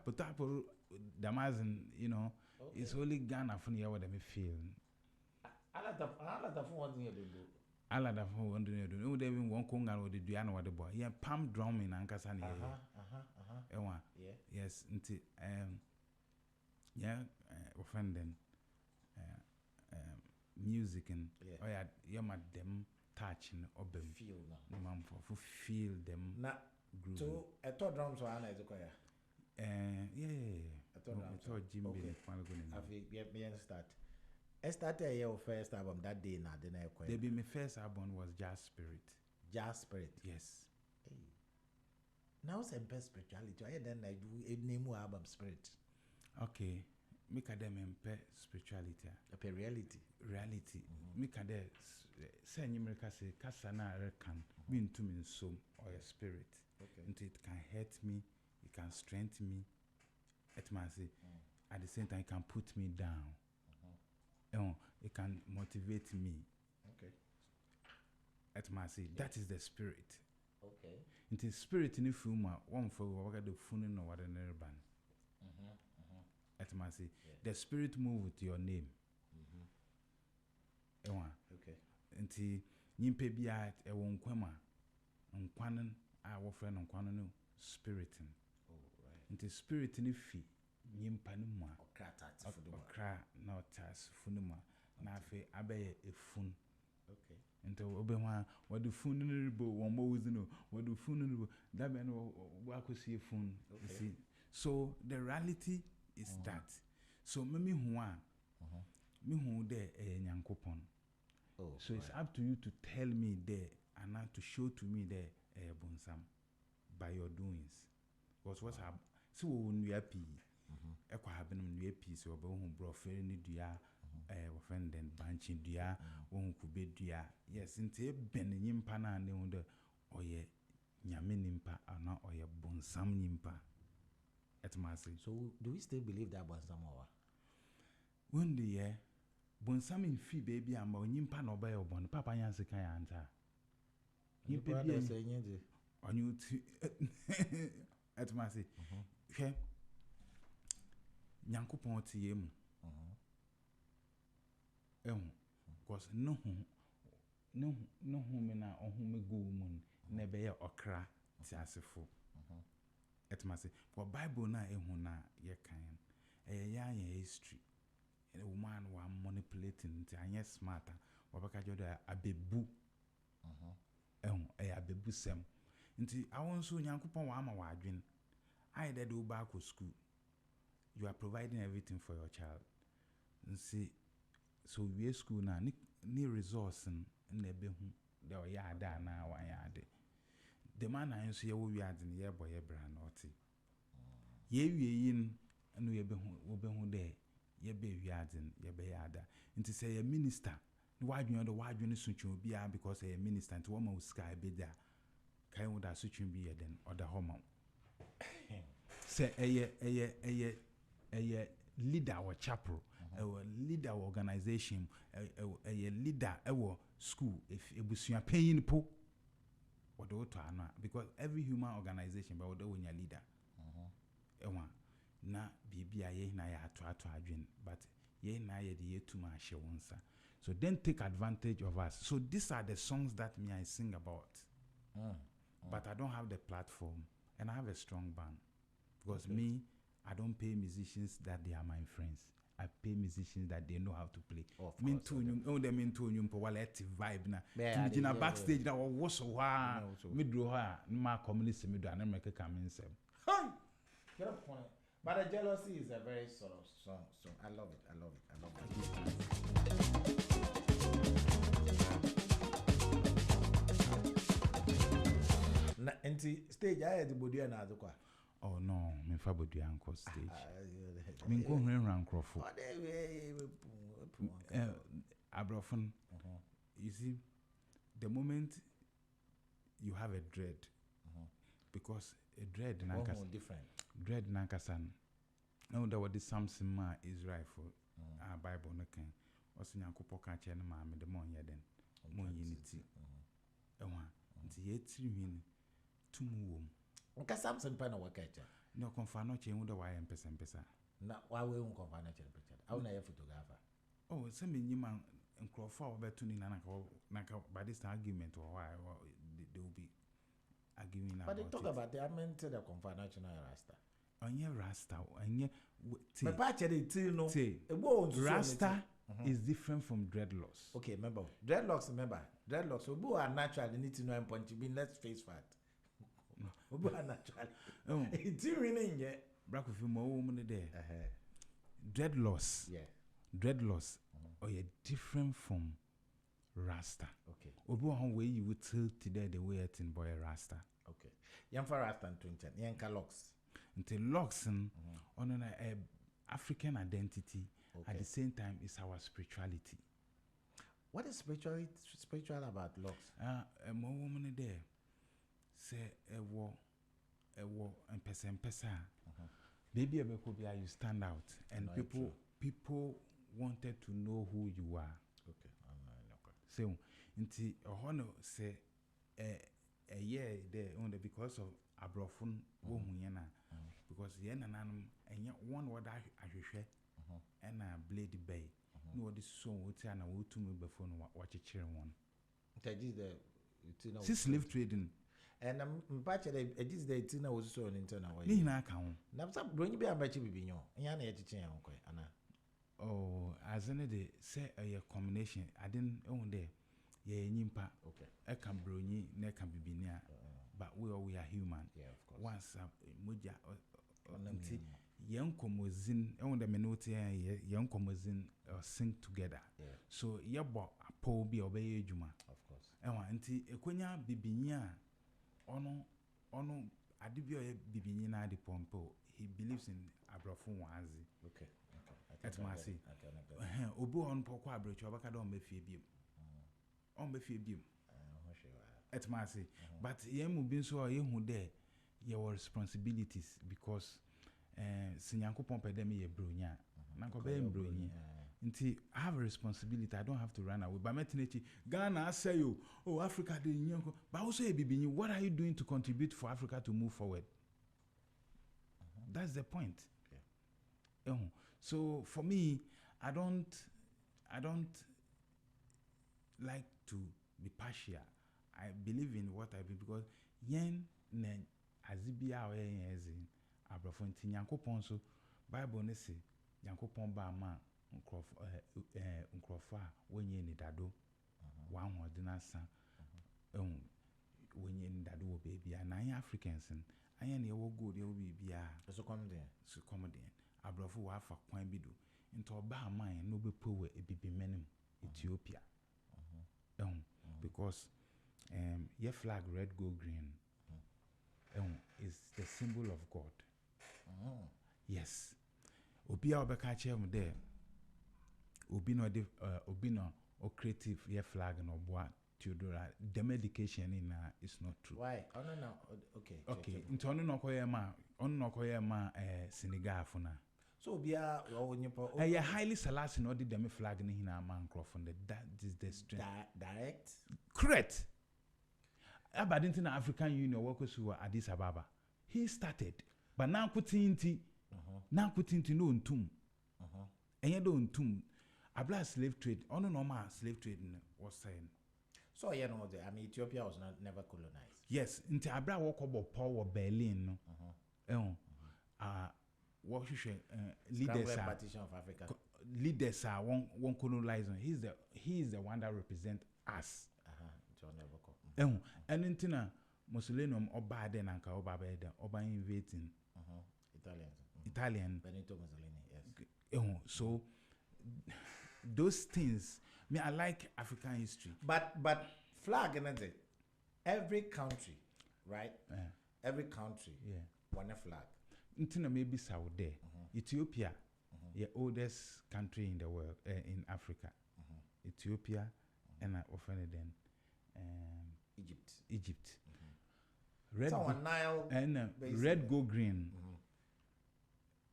damazin, you know, it's only Ghana for the what me feel. Alata for one thing you do. Alada for one thing you do. They even one conga with the Diana what the boy. Yeah, palm drumming and Kasani. Yeah. Yes, until yeah, offending music and yeah, them touching or feel for feel them. Na so I thought drums were Anna Ezekoya. I thought Jimmy start. I started your first album that day na then my first album was Jazz Spirit. Jazz Spirit. Yes. Hey. Now sempe spirituality. I then I do a name album Spirit. Okay. Make a them empe spirituality. A reality. Reality. Make a de say America say kasana can mean to me so or a spirit. Okay. Until it can hurt me, it can strengthen me. It must say at the same time it can put me down. It can motivate me. Okay. It must say that is the spirit. Okay. Until spirit in the film one for what the phone or what an urban. It must say the spirit move with your name. Okay. Until Nimpe be at a one quema and quanon our friend on quanon spiriting. Oh, right. Until spirit in the fee, Nimpanuma or cry not as funuma. Nafe abe a fun. Okay. Until Obewa, what the funeral one more no, what the funeral that man walk with see a phone. See, so the reality is that. So, Mimi Juan, me who there nyankopon. Oh, So it's up to you to tell me there and not to show to me there bonsam by your doings. Because what's happened? So when we are happy, echo happen when we are peace or who brought fair in dia, offend and banching dia, one could be dia. Yes, into ben yimpana and the or ye nyaminimpa or not or ye bonsam yimpa. At Massey. So do we still believe that bonsam over? One day, bonsam in fee baby and my yimpa no by or bon papa yansi can answer. You probably say you on you at Massey. Okay. Nyankopon ti yemu. Because no me na me go mun nebe ye okra ti asefo. Et Massey. For Bible na na ye kan. Ya history. A woman wa manipulating ti anye smarter. Wabaka joda abebu. Abebu sem. Nti awon so Nyankopon wa ama wa adwen. I did go back to school. You are providing everything for your child. And see, so we school now, ni resource and nebe hu. There are yada na wa yade. The man I see you we are in ye boy brand naughty. Ye we in and we be hu there. Ye be yadin, ye be yada. And to say a minister, why do you know why you need to be because a minister and woman sky be there. Kai would that such be then or the home. Say a leader or chapel, a leader organization, a leader our school. If it was your paying po, or the auto because every human organization, but when your leader, na bibi aye na ya to adwin, but ye na ye the ye too much once. So then take advantage of us. So these are the songs that me I sing about. But I don't have the platform, and I have a strong band. Because me, I don't pay musicians that they are my friends. I pay musicians that they know how to play. Mean to you, oh, they mean to you, for vibe na. To me, backstage that was so hard. Me draw her, my communist me do, and America come in say. Get up point. But the jealousy is a very sort of song. So I love it. I love it. I love it. Enti stage I had the body and other. Oh no, me fa body anko stage. Me go ran crofo. Abrofon. You see, the moment you have a dread, because a dread nankas different. Dread nankasan. No, there was this Samson ma Israel for Bible no can. Also Nyankopon ka che na ma me the mon yeden. Mon unity. Nti ye tiri hwini tumu wom. Nka Samson pa na wakacha. No konfa no che hu da wa empesa. Na wa we hu konfa na che picture. How na ye photographer. Oh, some nyima nkrofo obetu ni na by this argument or why they will be arguing about. But they talk about the amendment the konfa national Rasta. Onye Rasta, onye me pa che dey till no. Rasta is different from dreadlocks. Okay, remember. Dreadlocks, Obu are natural, they need to know and point to be, let's face fact. Obu are natural. It's winning, yeah. Brack of you more woman there. Dreadlocks. Yeah. Dreadlocks are different from Rasta. Okay. Obu on way you would tell today the way it in boy Rasta. Okay. Yam for Rasta and 20. Yanka locks. Until locks on an African identity. Okay. At the same time, it's our spirituality. What is spiritual about locks? A more woman there say a war and pesa. Maybe a Bekobia you stand out and people wanted to know who you are. Okay. So until a honor say a year there only because of Abrofun woman because yen and one word I share. And I blade bay. No, this song would say, and I will to me before watch a chair one. See slave trading. And I'm patched a this day, Tina was so an internal way. Nina account. Now, bring you be a batch of Bignon. Yana teaching uncle, Anna. Oh, as any day, say a combination. I didn't own there. Ye nimpa. Okay. I can brony, neck can be near. But we are human. Yeah, of course. Once Muja young comozin on the minute young comozin sing together. Yeah. So yabo a po bi obey juma. Of course. Nti ekonya bibinya ono adibio bibinya na de pompo. He believes in abrofo wanzi. Okay. Etmasi. Obu on poko abrocho abaka don be fie biem. On be fie biem. Etmasi. But yemu bin so yehu there your responsibilities because sinyankopon pede me ye bronya. Nanko be mbronyi. Nti I have a responsibility. I don't have to run away. But metenechi Ghana say you, oh Africa de nyanko. But also bibinyi, what are you doing to contribute for Africa to move forward? That's the point. Yeah. So for me, I don't like to be partial. I believe in what I believe because yen ne azibia o yen ezin abrofo nti nyankopon so Bible ne say nyankopon ba ma nkrofo a wonye ni dado wa hodina san wonye ni dado wo baby na yan Africans anya ne wo good ye wo bibia so come there abrofo wa fa kwan bi do nti oba man no be power ebibimenim Ethiopia because your flag red gold green is the symbol of God. Yes. Obi a obeka chem there obi no or creative your flag no boa Theodora the medication in is not true. Why? Oh no okay into no koye ma Senegal afuna so obi a you highly Selassie no the dem flag ni hina man crofon that is the strength direct correct abadinti na African Union work with Addis Ababa he started but now kutinti no ntum enye do ntum abla slave trade ono normal slave trade was saying so you know I mean Ethiopia was never colonized. Yes nti abla wokobo power Berlin no what leaders are partition of Africa leaders are one colonizing he is the one that represent us and intina Mussolini oba de nanka oba be de oba invading Italian Benito Mussolini yes so those things me I like African history but flag and it every country right every country one a flag intina maybe Saudi Ethiopia the oldest country in the world in Africa Ethiopia and offended then Egypt red Nile and red go green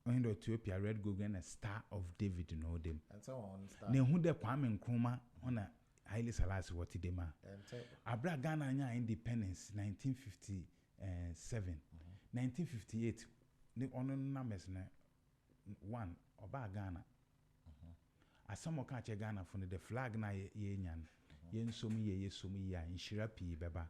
in Ethiopia red go green a Star of David you know them and so on ne hu de Kwame Nkrumah on a Haile Selassie what did ma abra Ghana nya independence 1957 1958 ne ono numbers na one oba Ghana asamo ka che Ghana for the flag na ye nyan ye nsom ye a inshira pi beba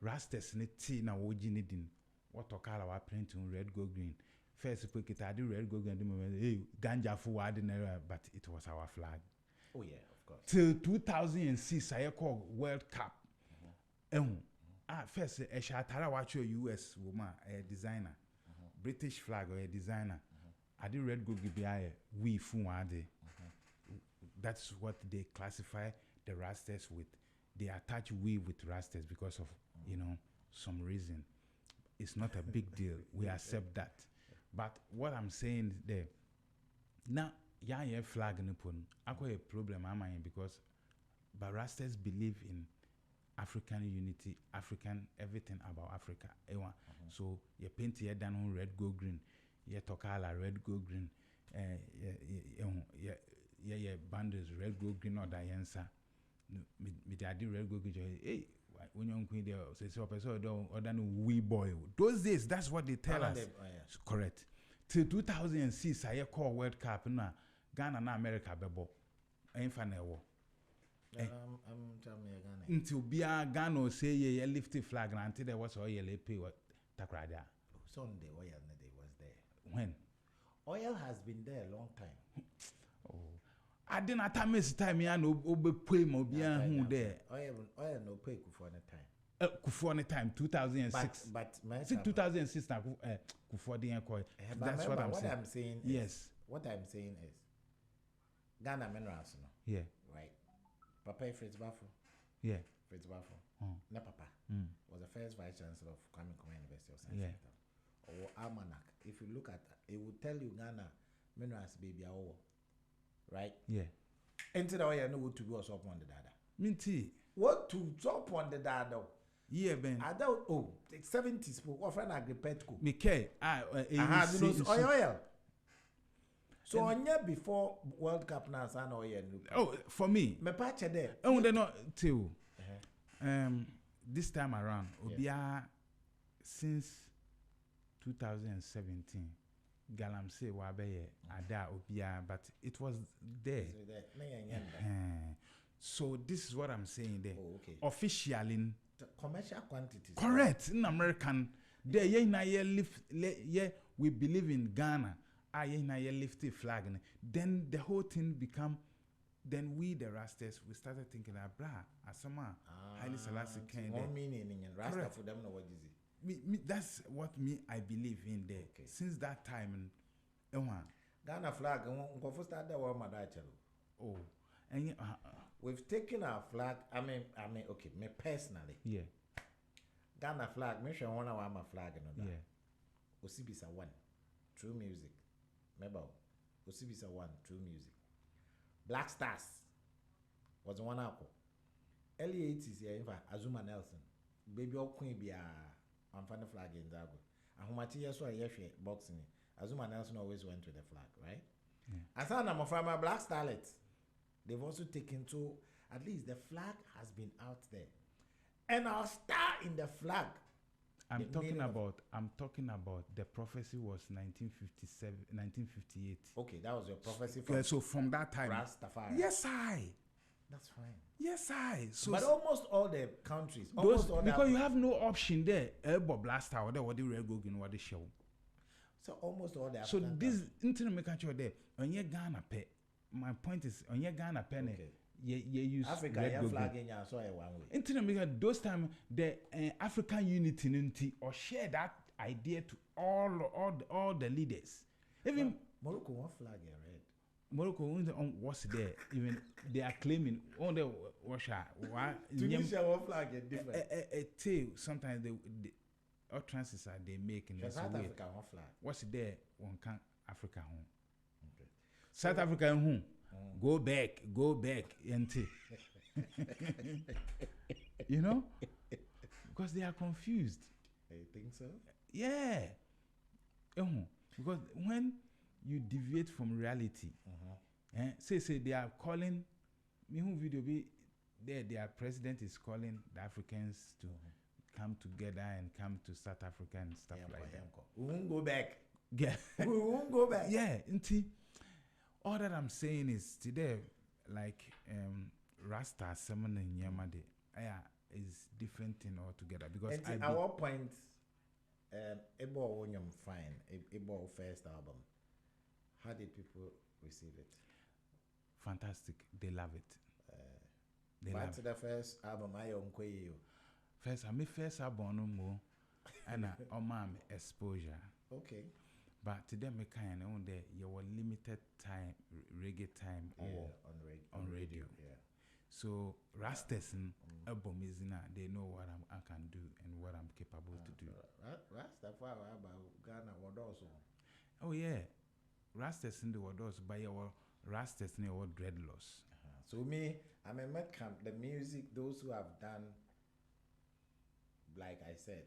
Rastas ne tea na woji ne din what okala wa print on red gold green first put it adi red gold green hey ganja for ordinary but it was our flag. Oh yeah, of course. Till 2006 I call World Cup first a shatara watch your US woman a designer British flag or a designer adi red gold gbia we fun ade that's what they classify the Rastas with. They attach we with Rastas because of some reason. It's not a big deal. We accept that. But what I'm saying there now flag nipun I got a problem because but Rastas believe in African unity, African everything about Africa. So you paint here down on red gold green, you tokala red gold green, banders red gold green or diansa. Me daddy red go hey when you queen there say so person or wee boy those days that's what they tell us correct till 2006 I call World Cup na Ghana na America bebo enfa na ewo I'm telling you Ghana until bia Ghana say ye lift flag na until there was oil pay what takrada Sunday oil na day was there when oil has been there a long time. I didn't time ya no obe pay mo bia hu there oil no pay for the time Kufuor any time 2006. But 2006 na Kufuor dey call. That's what I'm saying. Yes. What I'm saying is Ghana minerals no. Yeah. Right. Papa Fritz Bafo. Yeah. Fritz Bafo. Na papa was the first vice chancellor of Kwame Nkrumah University of Science Center. Or Almanac. If you look at it will tell you Ghana minerals baby are right? Yeah. Enter the way I know what to do or something on the data. Minty. What to drop on the data? Yeah, Ben. I don't. Oh, 70s. What friend agripetco? Mike. Oil. So on year before World Cup now, san oil. Oh, for me. Me patch there. Oh, they're not till. This time around, Obia since 2017. Galamsey Wabeye Ada Obia, but it was there. So this is what I'm saying there. Oh, okay. Officially in commercial quantities. Correct. In American, there we believe in Ghana. Lift the flag. Then the whole thing become. Then we the Rastas we started thinking that Asama Haile Selassie kind. What meaning in Rasta for them know what is it? That's what I believe in there. Okay. Since that time, Ghana flag. Oh, and we've taken our flag. I mean, okay, me personally. Yeah. Ghana flag. Me sure one of my flag and yeah. Osibisa 1, True Music. Remember, Osibisa 1, True Music. Black Stars was one alcohol. Early 80s, yeah, in fact, Azuma Nelson. Baby or Queen be I'm funny flag in Zago. And who much years so I boxing. Azuma Nelson always went to the flag, right? Yeah. As I'm from my Black Starlets, they've also taken to at least the flag has been out there. And our star in the flag. I'm talking about the prophecy was 1957, 1958. Okay, that was your prophecy. So from that time. Rastafari. Yes, I. That's fine. Yes, I. So but almost all the countries, because you have no option there. Elbow blaster or what the red goggin what the show. So almost all the. So this internet make sure there. On your Ghana pay. My point is on your Ghana penny. Okay. You use Africa red flag in your so one way. Internet make those time the African unity or share that idea to all the leaders. Even Morocco one flag red. Morocco what's there? Even they are claiming on the Russia. Tunisia one flag is different. Tale sometimes the utterances are they making. South Africa one flag. What's there? One can Africa home. Okay. South Africa home. Go back, NT. You know? Because they are confused. You think so? Yeah. Because when you deviate from reality, say they are calling, me who video be there, their president is calling the Africans to come together and come to South Africa and stuff like that. We won't go back. Yeah. We won't go back. Yeah, NT. All that I'm saying is today, like Rasta Semen and Yamade, is different thing altogether because at what point, Ebo when you're fine, Ebo first album, how did people receive it? Fantastic, they love it. They love it. The first album, I first album no more, and exposure. Okay. But today, me kind of there, you were limited time, reggae time on radio. Yeah. So Rastas album is they know what I can do and what I'm capable to do. Rastafari about Ghana what also. Oh yeah, Rastas in the word also, but your Rastas in your dreadlocks. So me, I'm a camp. The music, those who have done, like I said.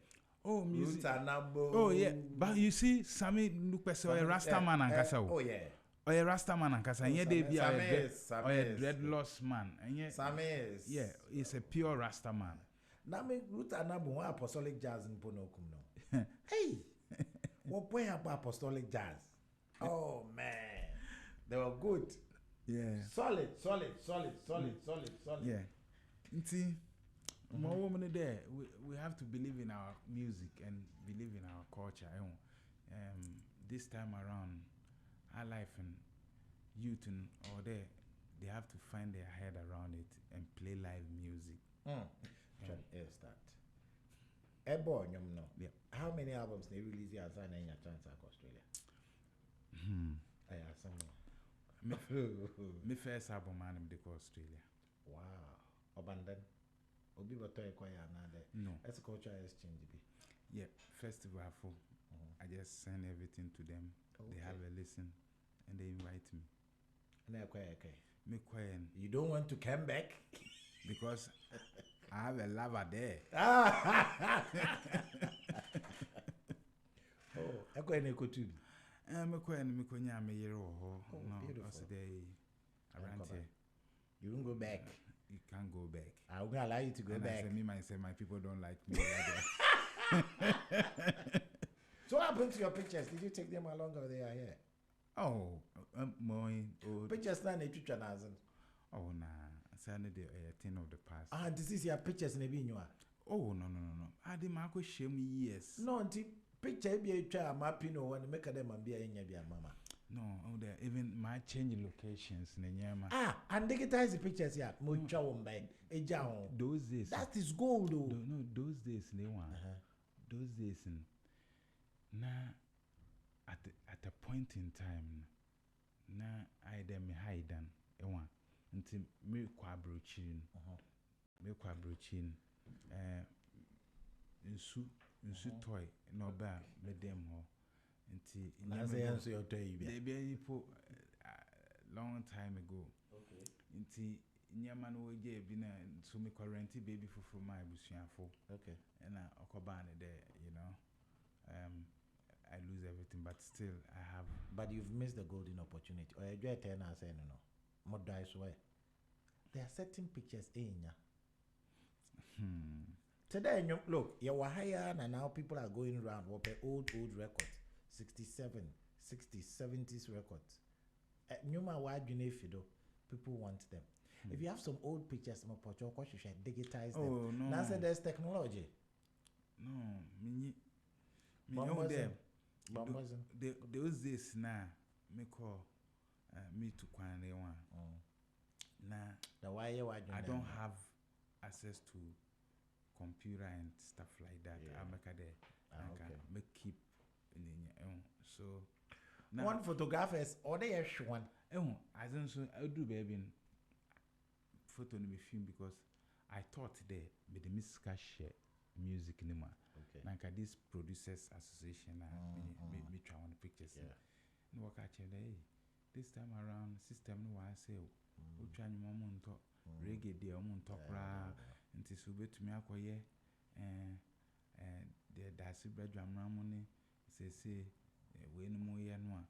Oh, music. Oh, yeah. But you see, Sammy Lupese or a Rastaman and Casa. Oh, yeah. Or a Rastaman and Casa. And yet they be a dreadlocks man. And yet, Sammy is. Yeah, he's a pure Rastaman. Now, me root and apostolic jazz in Ponokum. No. Hey, what point about apostolic jazz? Oh, man. They were good. Yeah. Solid. Yeah. See. More women there, we have to believe in our music and believe in our culture. This time around, Highlife and youth and all there, they have to find their head around it and play live music. Is that? Ebo nyom no. Yeah. How many albums they release here as in your chance at Australia? I ask My first album man in Australia. Wow. Abandon. Obi batoy kwaya another. No. That's a culture exchange be. Yeah, festival for. I just send everything to them. Okay. They have a listen and they invite me. Me quiet. You don't want to come back? Because I have a lover there. Oh, I go and go too. Me quiet me konya me yero ho. No, also they around here. You won't go back. You can't go back. I will allow you to go and back. I say, me myself, my people don't like me. So what happened to your pictures? Did you take them along or they are here? Oh, Pictures now they treat Oh, nah. Sunday the thing of the past. This is your pictures in the Oh, no. I did Marco shame years. No, until picture be a try mapping or one make them and be a mama. No, there even my changing locations in Nyama. And digitize the pictures here. Mucha by a jowl. Those days. That is gold though. No, those days they want. Those days in now at a point in time now I dem hide and one until me kwabrochine. Me kwabrochine nsu toy no ba me dem ho. Answer your toy. They long time ago. Okay. Inti Nyaman wo je bi na so me quarantine baby for my busuafo. Okay. And okobane there, you know. I lose everything, but still I have. But you've missed the golden opportunity. Or you just turn and say no. More dice way. There are certain pictures in ya. Today, look, you were higher and now people are going around with old records. 67, 60s, 70s records. Numa wide fido. People want them. If you have some old pictures, you should digitize them. Oh no. Now say there's technology. No, me know them. Those days now, me call me to Kwane one. Now I don't have access to computer and stuff like that. Yeah. I make a day. Okay. Make keep in so now one photographers or they one. I don't so I do baby photo in my film because I thought there but the music share music anymore. Okay. Like this producers association me try on the pictures. Yeah. No work actually this time around system no I say we try no more to reggae dey on talk ra until so betumi akoye the dasi bedroom money say we no more here no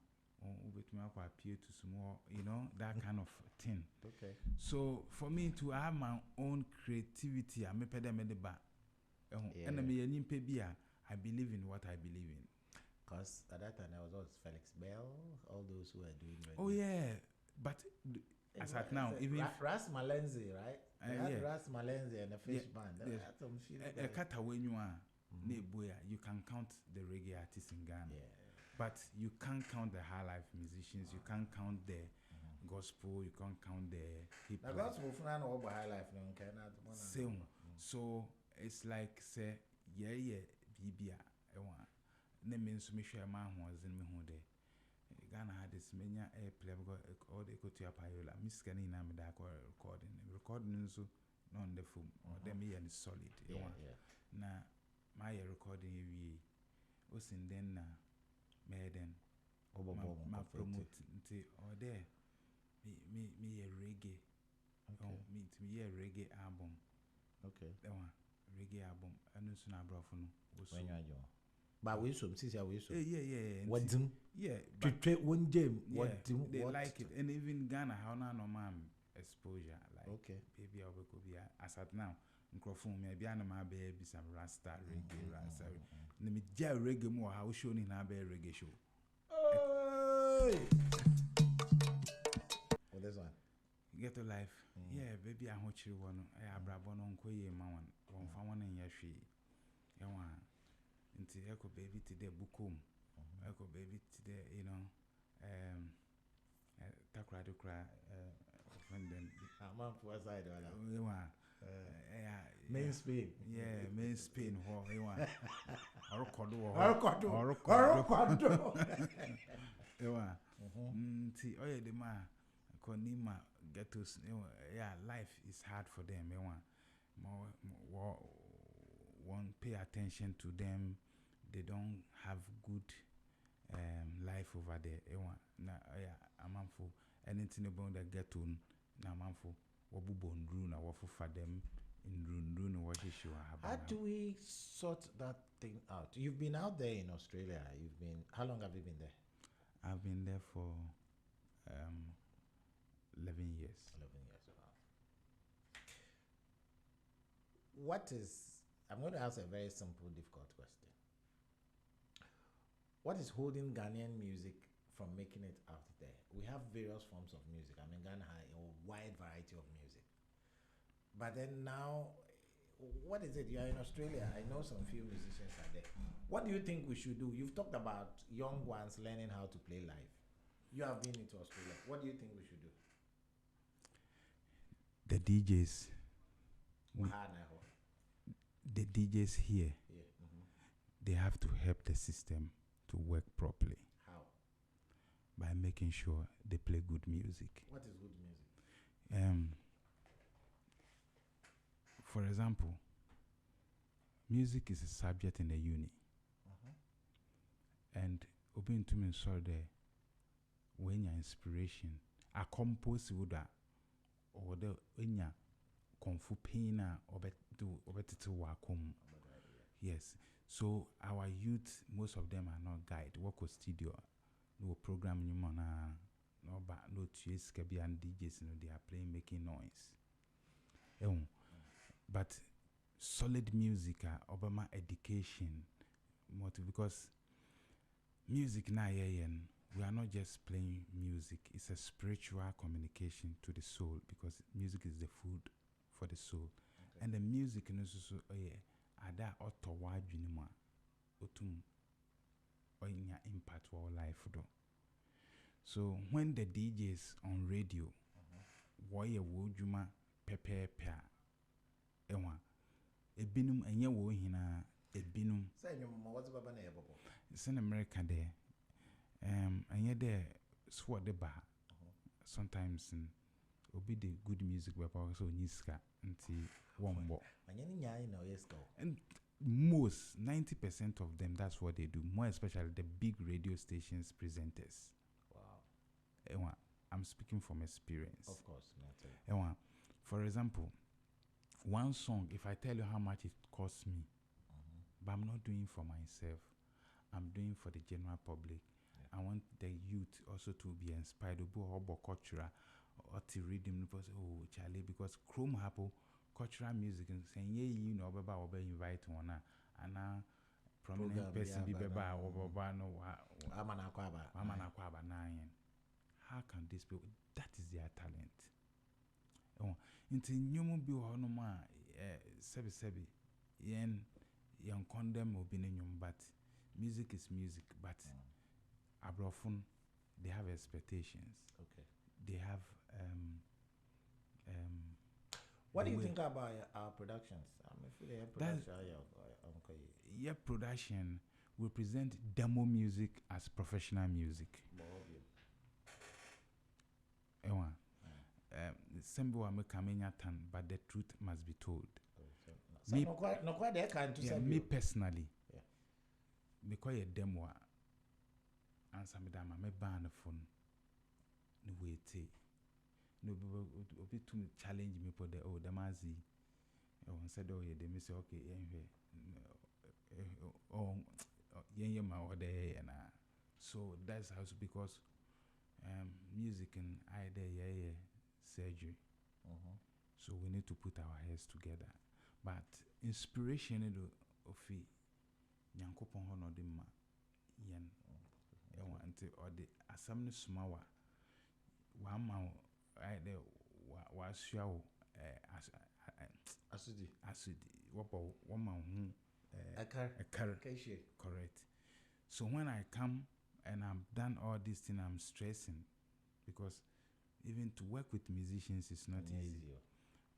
betumi akwa appear to small, you know, that kind of thing. Okay. So for me to have my own creativity I me pede me the ba and I believe in what I believe in. Because at that time, there was also Felix Bell, all those who were doing reggae. Oh, yeah. But as at now, even Ras Malenzi, right? Yeah. Ras Malenzi and the fish band. You can count the reggae artists in Ghana. Yeah. But you can't count the Highlife musicians. You can't count the gospel. You can't count the hip hop. The gospel fan over Highlife, no, same. So it's like say, BBA. Ne means me sure man was in me home there. Ghana had this many airplay because all they go to a piola. Miss Kenny Nam that recording so on the phone or them here and solid. Yeah. Now my recording we was in then made then my promote or there me a reggae. Okay. Me a reggae album. Okay. That one reggae album. And no sooner brought for no. But we some since we some. Yeah. What them? Yeah. To one game. What them? They like it, and even Ghana, how now no exposure. Like okay. Baby, I will be as at now. Microphone maybe I know my baby some Rasta reggae, Rasta. Let me jail reggae more. How show in our reggae show. What this one? Get to life. Yeah, baby, I want you one. I have brabon on koye man. One for one in your tree. Yeah, one. Into echo baby today bukum. Echo baby today, you know. Takra do cry. And then I'm on for side. Main Spain. Yeah, main Spain. What you want? Orokodo. You want? See, oh yeah, the man. Konima get to yeah, life is hard for them. You want more one pay attention to them. They don't have good life over there. You want na yeah, I'm for anything about that get to na I'm for wabu bondru na wafu for them in run what is sure. How do we sort that thing out? You've been out there in Australia. How long have you been there? I've been there for 11 years. 11 years. Wow. I'm going to ask a very simple, difficult question. What is holding Ghanaian music from making it out there? We have various forms of music. I mean, Ghana has a wide variety of music. But then now, what is it? You are in Australia. I know some few musicians are there. What do you think we should do? You've talked about young ones learning how to play live. You have been into Australia. What do you think we should do? The DJs. The DJs here, they have to help the system to work properly. How? By making sure they play good music. What is good music? For example, music is a subject in the uni. And open to me so there when your inspiration a compose with that or the when your kung fu paina or to wakum. Yes. So our youth, most of them are not guide. Work with studio, no program you mana no ba no tues kebi and DJs they are playing making noise. But solid music Obama education because music na we are not just playing music, it's a spiritual communication to the soul because music is the food for the soul. Okay. And the music is also ada auto wajunima otum onya impact our life do. So when the DJs on radio why wojuma pepe ewa ebinum enye wo hina ebinum say what's baba na yebo it's in America there enye there sword the bar sometimes obi the good music we also niska until one more and most 90% of them that's what they do, more especially the big radio stations presenters. Wow. I'm speaking from experience. Of course. For example, one song, if I tell you how much it costs me, but I'm not doing for myself, I'm doing for the general public. I want the youth also to be inspired about culture or to read them because Charlie, because Chrome Apple cultural music and saying you know about invite one and prominent person be no how can this be? That is their talent. Into new be no ma sebi yen condemn opinion, but music is music, but abrofun they have expectations. Okay. They have what do you think about our productions? Production we present demo music as professional music. Sembo wa mekamenya tan, but the truth must be told. Me personally, because a demo answer me dama me ban the phone. No wait. No be to challenge me for the damazi. Said they may say okay my order and so that's how because music and either surgery. So we need to put our heads together. But inspiration of Nyarko no de ma yen or the assembly smawa one either was show acid one man correct. So when I come and I'm done all this thing, I'm stressing because even to work with musicians is not easy.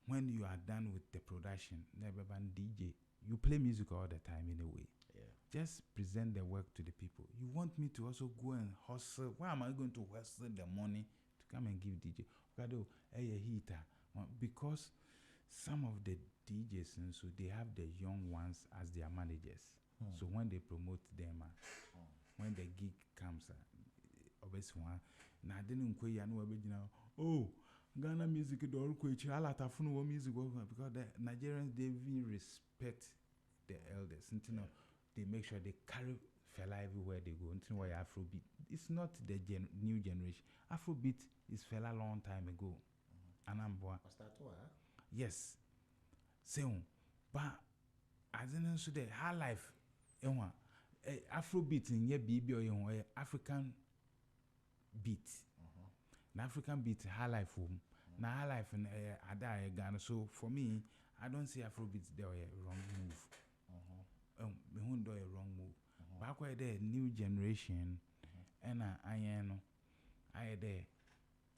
when you are done with the production, never ban DJ. You play music all the time in a way. Yeah. Just present the work to the people. You want me to also go and hustle? Why am I going to hustle the money to come and give DJ? Because some of the DJs and so they have the young ones as their managers. So when they promote them, when the gig comes, obviously one. Now I didn't oh, Ghana music don't music because the Nigerians they really respect the elders. They make sure they carry fella everywhere they go. Until why Afrobeat. It's not the new generation. Afrobeat is fella long time ago. And I'm boy. Yes. So, but I didn't say the Highlife. Afrobeat in your baby or African beat. An African beat Highlife home. Now Highlife in Adelaide, Ghana. So for me, I don't see Afrobeat there wrong move. Me won't do a wrong move. Back where the new generation, and I know, I there.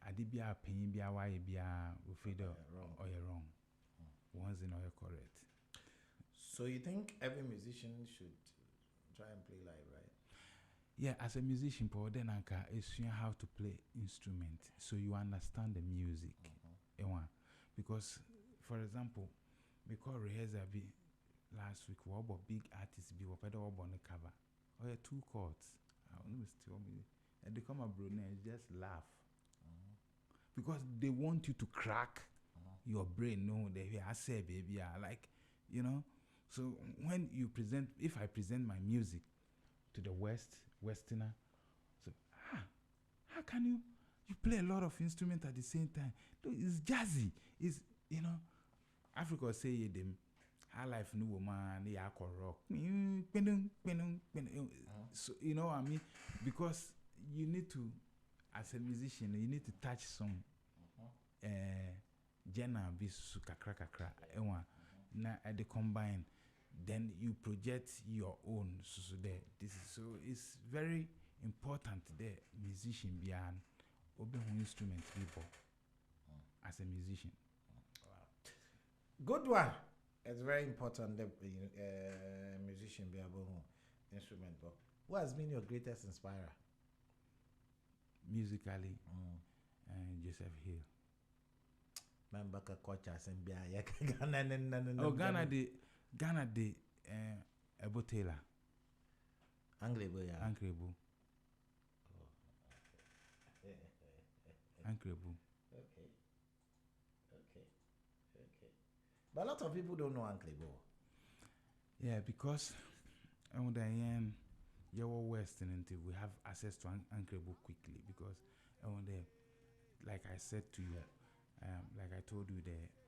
I did be a penny be a why be a feed or wrong. Once in or correct. So you think every musician should try and play live, right? Yeah, as a musician, then it's how to play instrument, so you understand the music. Because, for example, we call rehearsal be last week. What about big artists be what on the cover? Oh yeah, 2 chords. And they come up, Brunei, and just laugh because they want you to crack your brain. No, they hear I say, baby, like So when you present, if I present my music to the Westerner, so how can you play a lot of instruments at the same time? It's jazzy. It's Africa say them Highlife new woman, they are rock. So what I mean, because you need to, as a musician, you need to touch some genre be kakra na they combine, then you project your own so there. It's very important the musician be an open instrument people as a musician. Good one. It's very important the musician be able to instrument. But what has been your greatest inspirer? Musically, Joseph Hill. Remember Ghana de Ebo Taylor. Anglebu. Okay. But a lot of people don't know Anglebu. Yeah, because you were Western until we have access to Anglebu quickly because like I said to you, like I told you,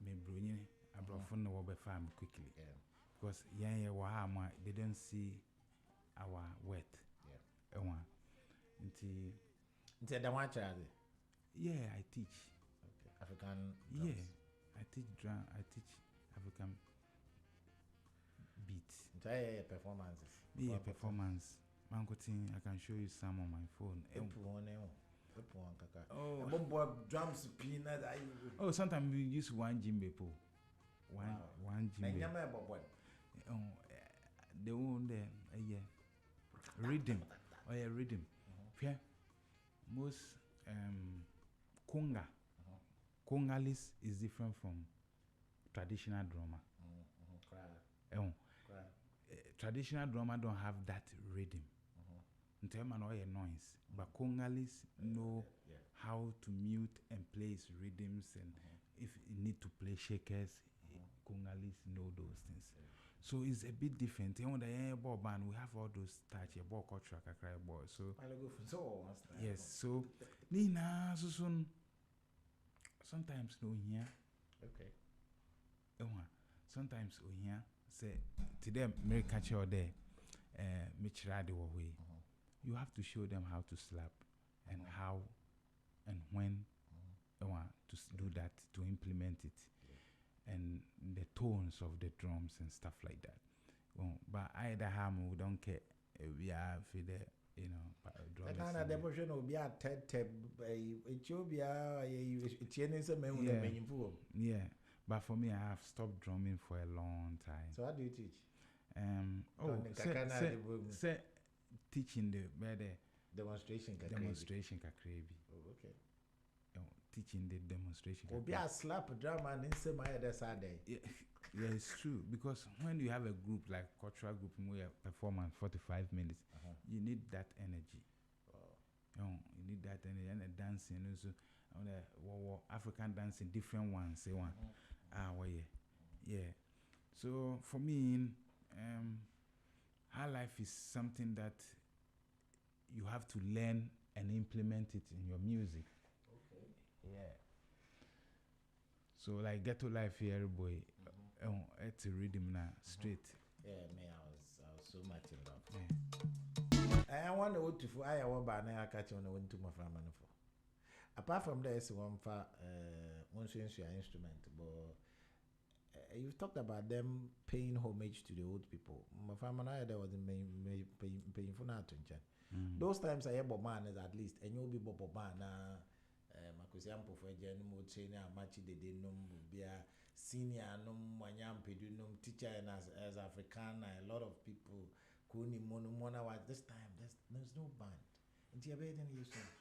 me brilliant I brought from the farm quickly. Yeah. Because they don't see our wet. Yeah. Yeah, I teach. Okay. African drums. Yeah, I teach drum. I teach African beats. Performances. Yeah, performance. I can show you some on my phone. Drums peanut. Oh, sometimes we use one djembe po. One djembe. The one there, rhythm. Oh yeah, rhythm. Yeah. Most conga. Congolese is different from traditional drummer. Traditional drummer don't have that rhythm. Until man or noise, but Congolese know how to mute and play rhythms, and if you need to play shakers, Congolese know those things. So it's a bit different. On the ball band, we have all those touch, a ball culture, a cry ball. So yes, so Nina, so soon. Sometimes no here. Okay. Sometimes we here say to them, Mary catch you there, Mitch Radio away. You have to show them how to slap and how and when they want to do that, to implement it, and the tones of the drums and stuff like that. But either ham we don't care. We are for the drum. The kind of devotion will be a TED Ethiopia. Yeah, But for me, I have stopped drumming for a long time. So how do you teach? Say teaching the better demonstration kakrebi. Oh, okay. Teaching the demonstration. Be a slap drum and then say my other side. Yeah, it's true, because when you have a group like cultural group where performance 45 minutes, you need that energy. You need that energy, and the dancing also. African dancing, different ones. Say one. Yeah. So for me, Highlife is something that you have to learn and implement it in your music. Okay. Yeah. So like Ghetto Life here, boy. It's a rhythm now, straight. Yeah, me, I was so much in love. I wonder what to for. I want by now catch on the wind to my family for. Apart from this, one for one instrument, but you've talked about them paying homage to the old people. My family, there was paying for nothing. Those times I have a man is at least, and you'll be Bobo Man. Makusiampo for General China, Machi de Num, be a senior num, Wanyam Pedunum, teacher, and as African, a lot of people couldn't monomona was this time. There's no band. And you have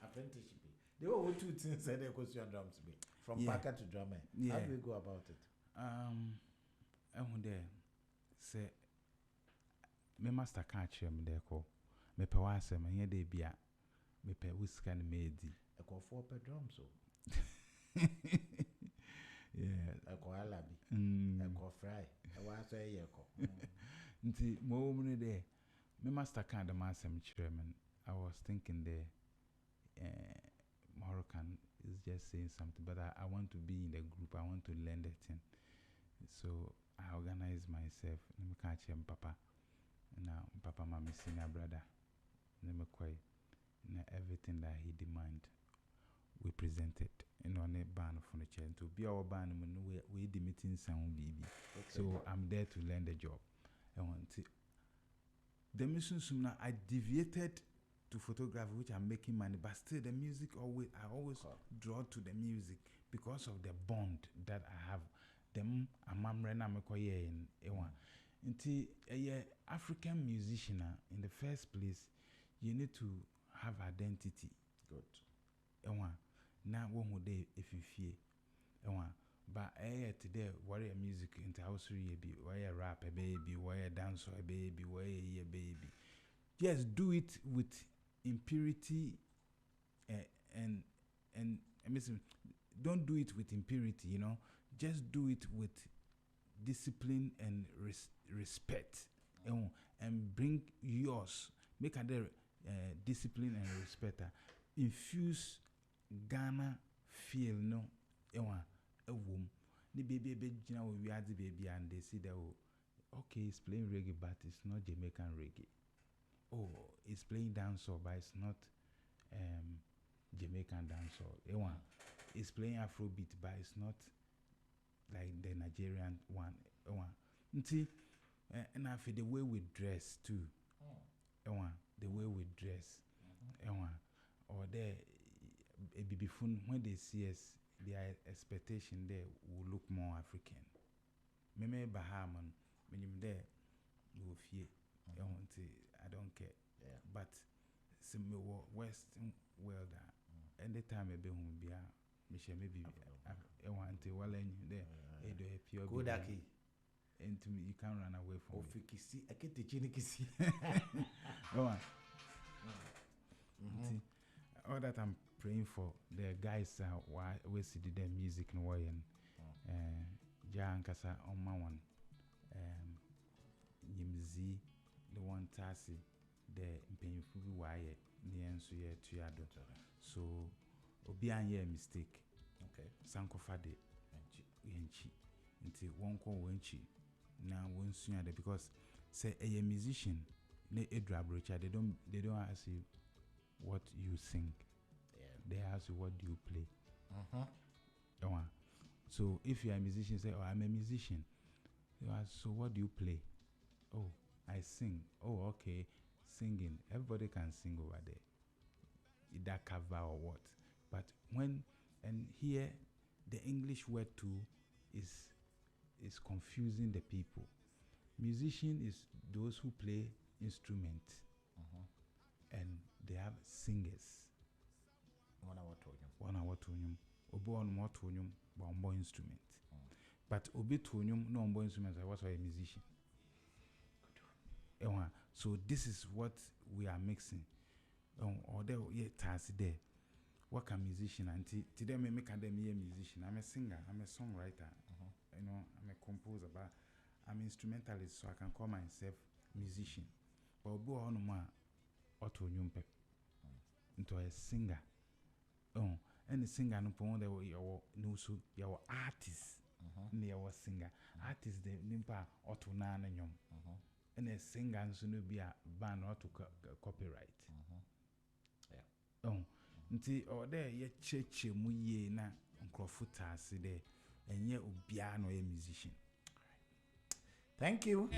apprenticeship. They were all two things said they could your drums be from packer to drummer. How do we go about it? I'm there. Say, me master can't share me there. Call me pewase me here they be a me pe whisk and made. I call 4 per drum so. Yeah. I call alabi. I call fry. I was say yeah call. Nti mo mune there. Me master can't the master me chairman. I was thinking there. Moroccan is just saying something, but I want to be in the group. I want to learn the thing. So I organize myself. Let me catch him, Papa. Now, Papa, my senior brother. Let me quite. Everything that he demand, we presented in on a band of furniture. To be our band, we the meeting sound baby. So I'm there to learn the job. I want to. The mission soon I deviated to photography, which I'm making money, but still the music I always draw to the music because of the bond that I have. Them amamrena mekoye in ewa. Until a African musician in the first place, you need to have identity. Good. Ewa. Now one would day if you fear. Ewa. But today warrior music into house be warrior rap a baby, warrior dance or a baby, warrior a baby. Just do it with impurity and don't do it with impurity, you know. Just do it with discipline and respect, and bring yours. Make other discipline and respect. Infuse Ghana feel, no, a womb. The baby, we are the baby, and they see that okay, it's playing reggae, but it's not Jamaican reggae. Oh, it's playing dancehall, but it's not Jamaican dancehall. It's playing Afrobeat, but it's not like the Nigerian one. And I feel the way we dress too. The way we dress. Or there, when they see us, their expectation there will look more African. Meme Bahaman, when you're there, you will fear. I don't care. Yeah. But some Western world, anytime I be home, maybe I want to well there. Good aki. And to me, you can't run away from me. Kisi, I can't teach you kisi. All that I'm praying for, the guys we see the music in way and Jankasa on my one, Yimzi, the one Tassi, the painful wire, the answer to your daughter. So, Obian ye mistake. Okay. Sanko Fade Yenchi. Until one call Wenchi. Now one sooner because say a musician, ne Edra Brocha, they don't ask you what you sing. Yeah. They ask you what do you play. So if you are a musician, say, oh, I'm a musician. You ask, so what do you play? Oh, I sing. Oh, okay. Singing. Everybody can sing over there. Either cover or what. But when, and here, the English word to is confusing the people. Musician is those who play instrument, and they have singers. 1 hour to you. 1 hour to you. Obo on more to you, but instrument. But obi to you, no more instruments. I was a musician. So this is what we are mixing. Or there, there. What can musician and today me make them a musician. I'm a singer. I'm a songwriter. You know, I'm a composer, but I'm instrumentalist, so I can call myself musician. But obi on ma auto nyumpe into a singer. And the singer no pon there no so your artist. Near was singer. Artist the nimpa auto na nyom. And a singer so no be a ban or to copyright. Nti or there ye cheche mu ye na nkrofota ase there enye obia no a musician. Thank you.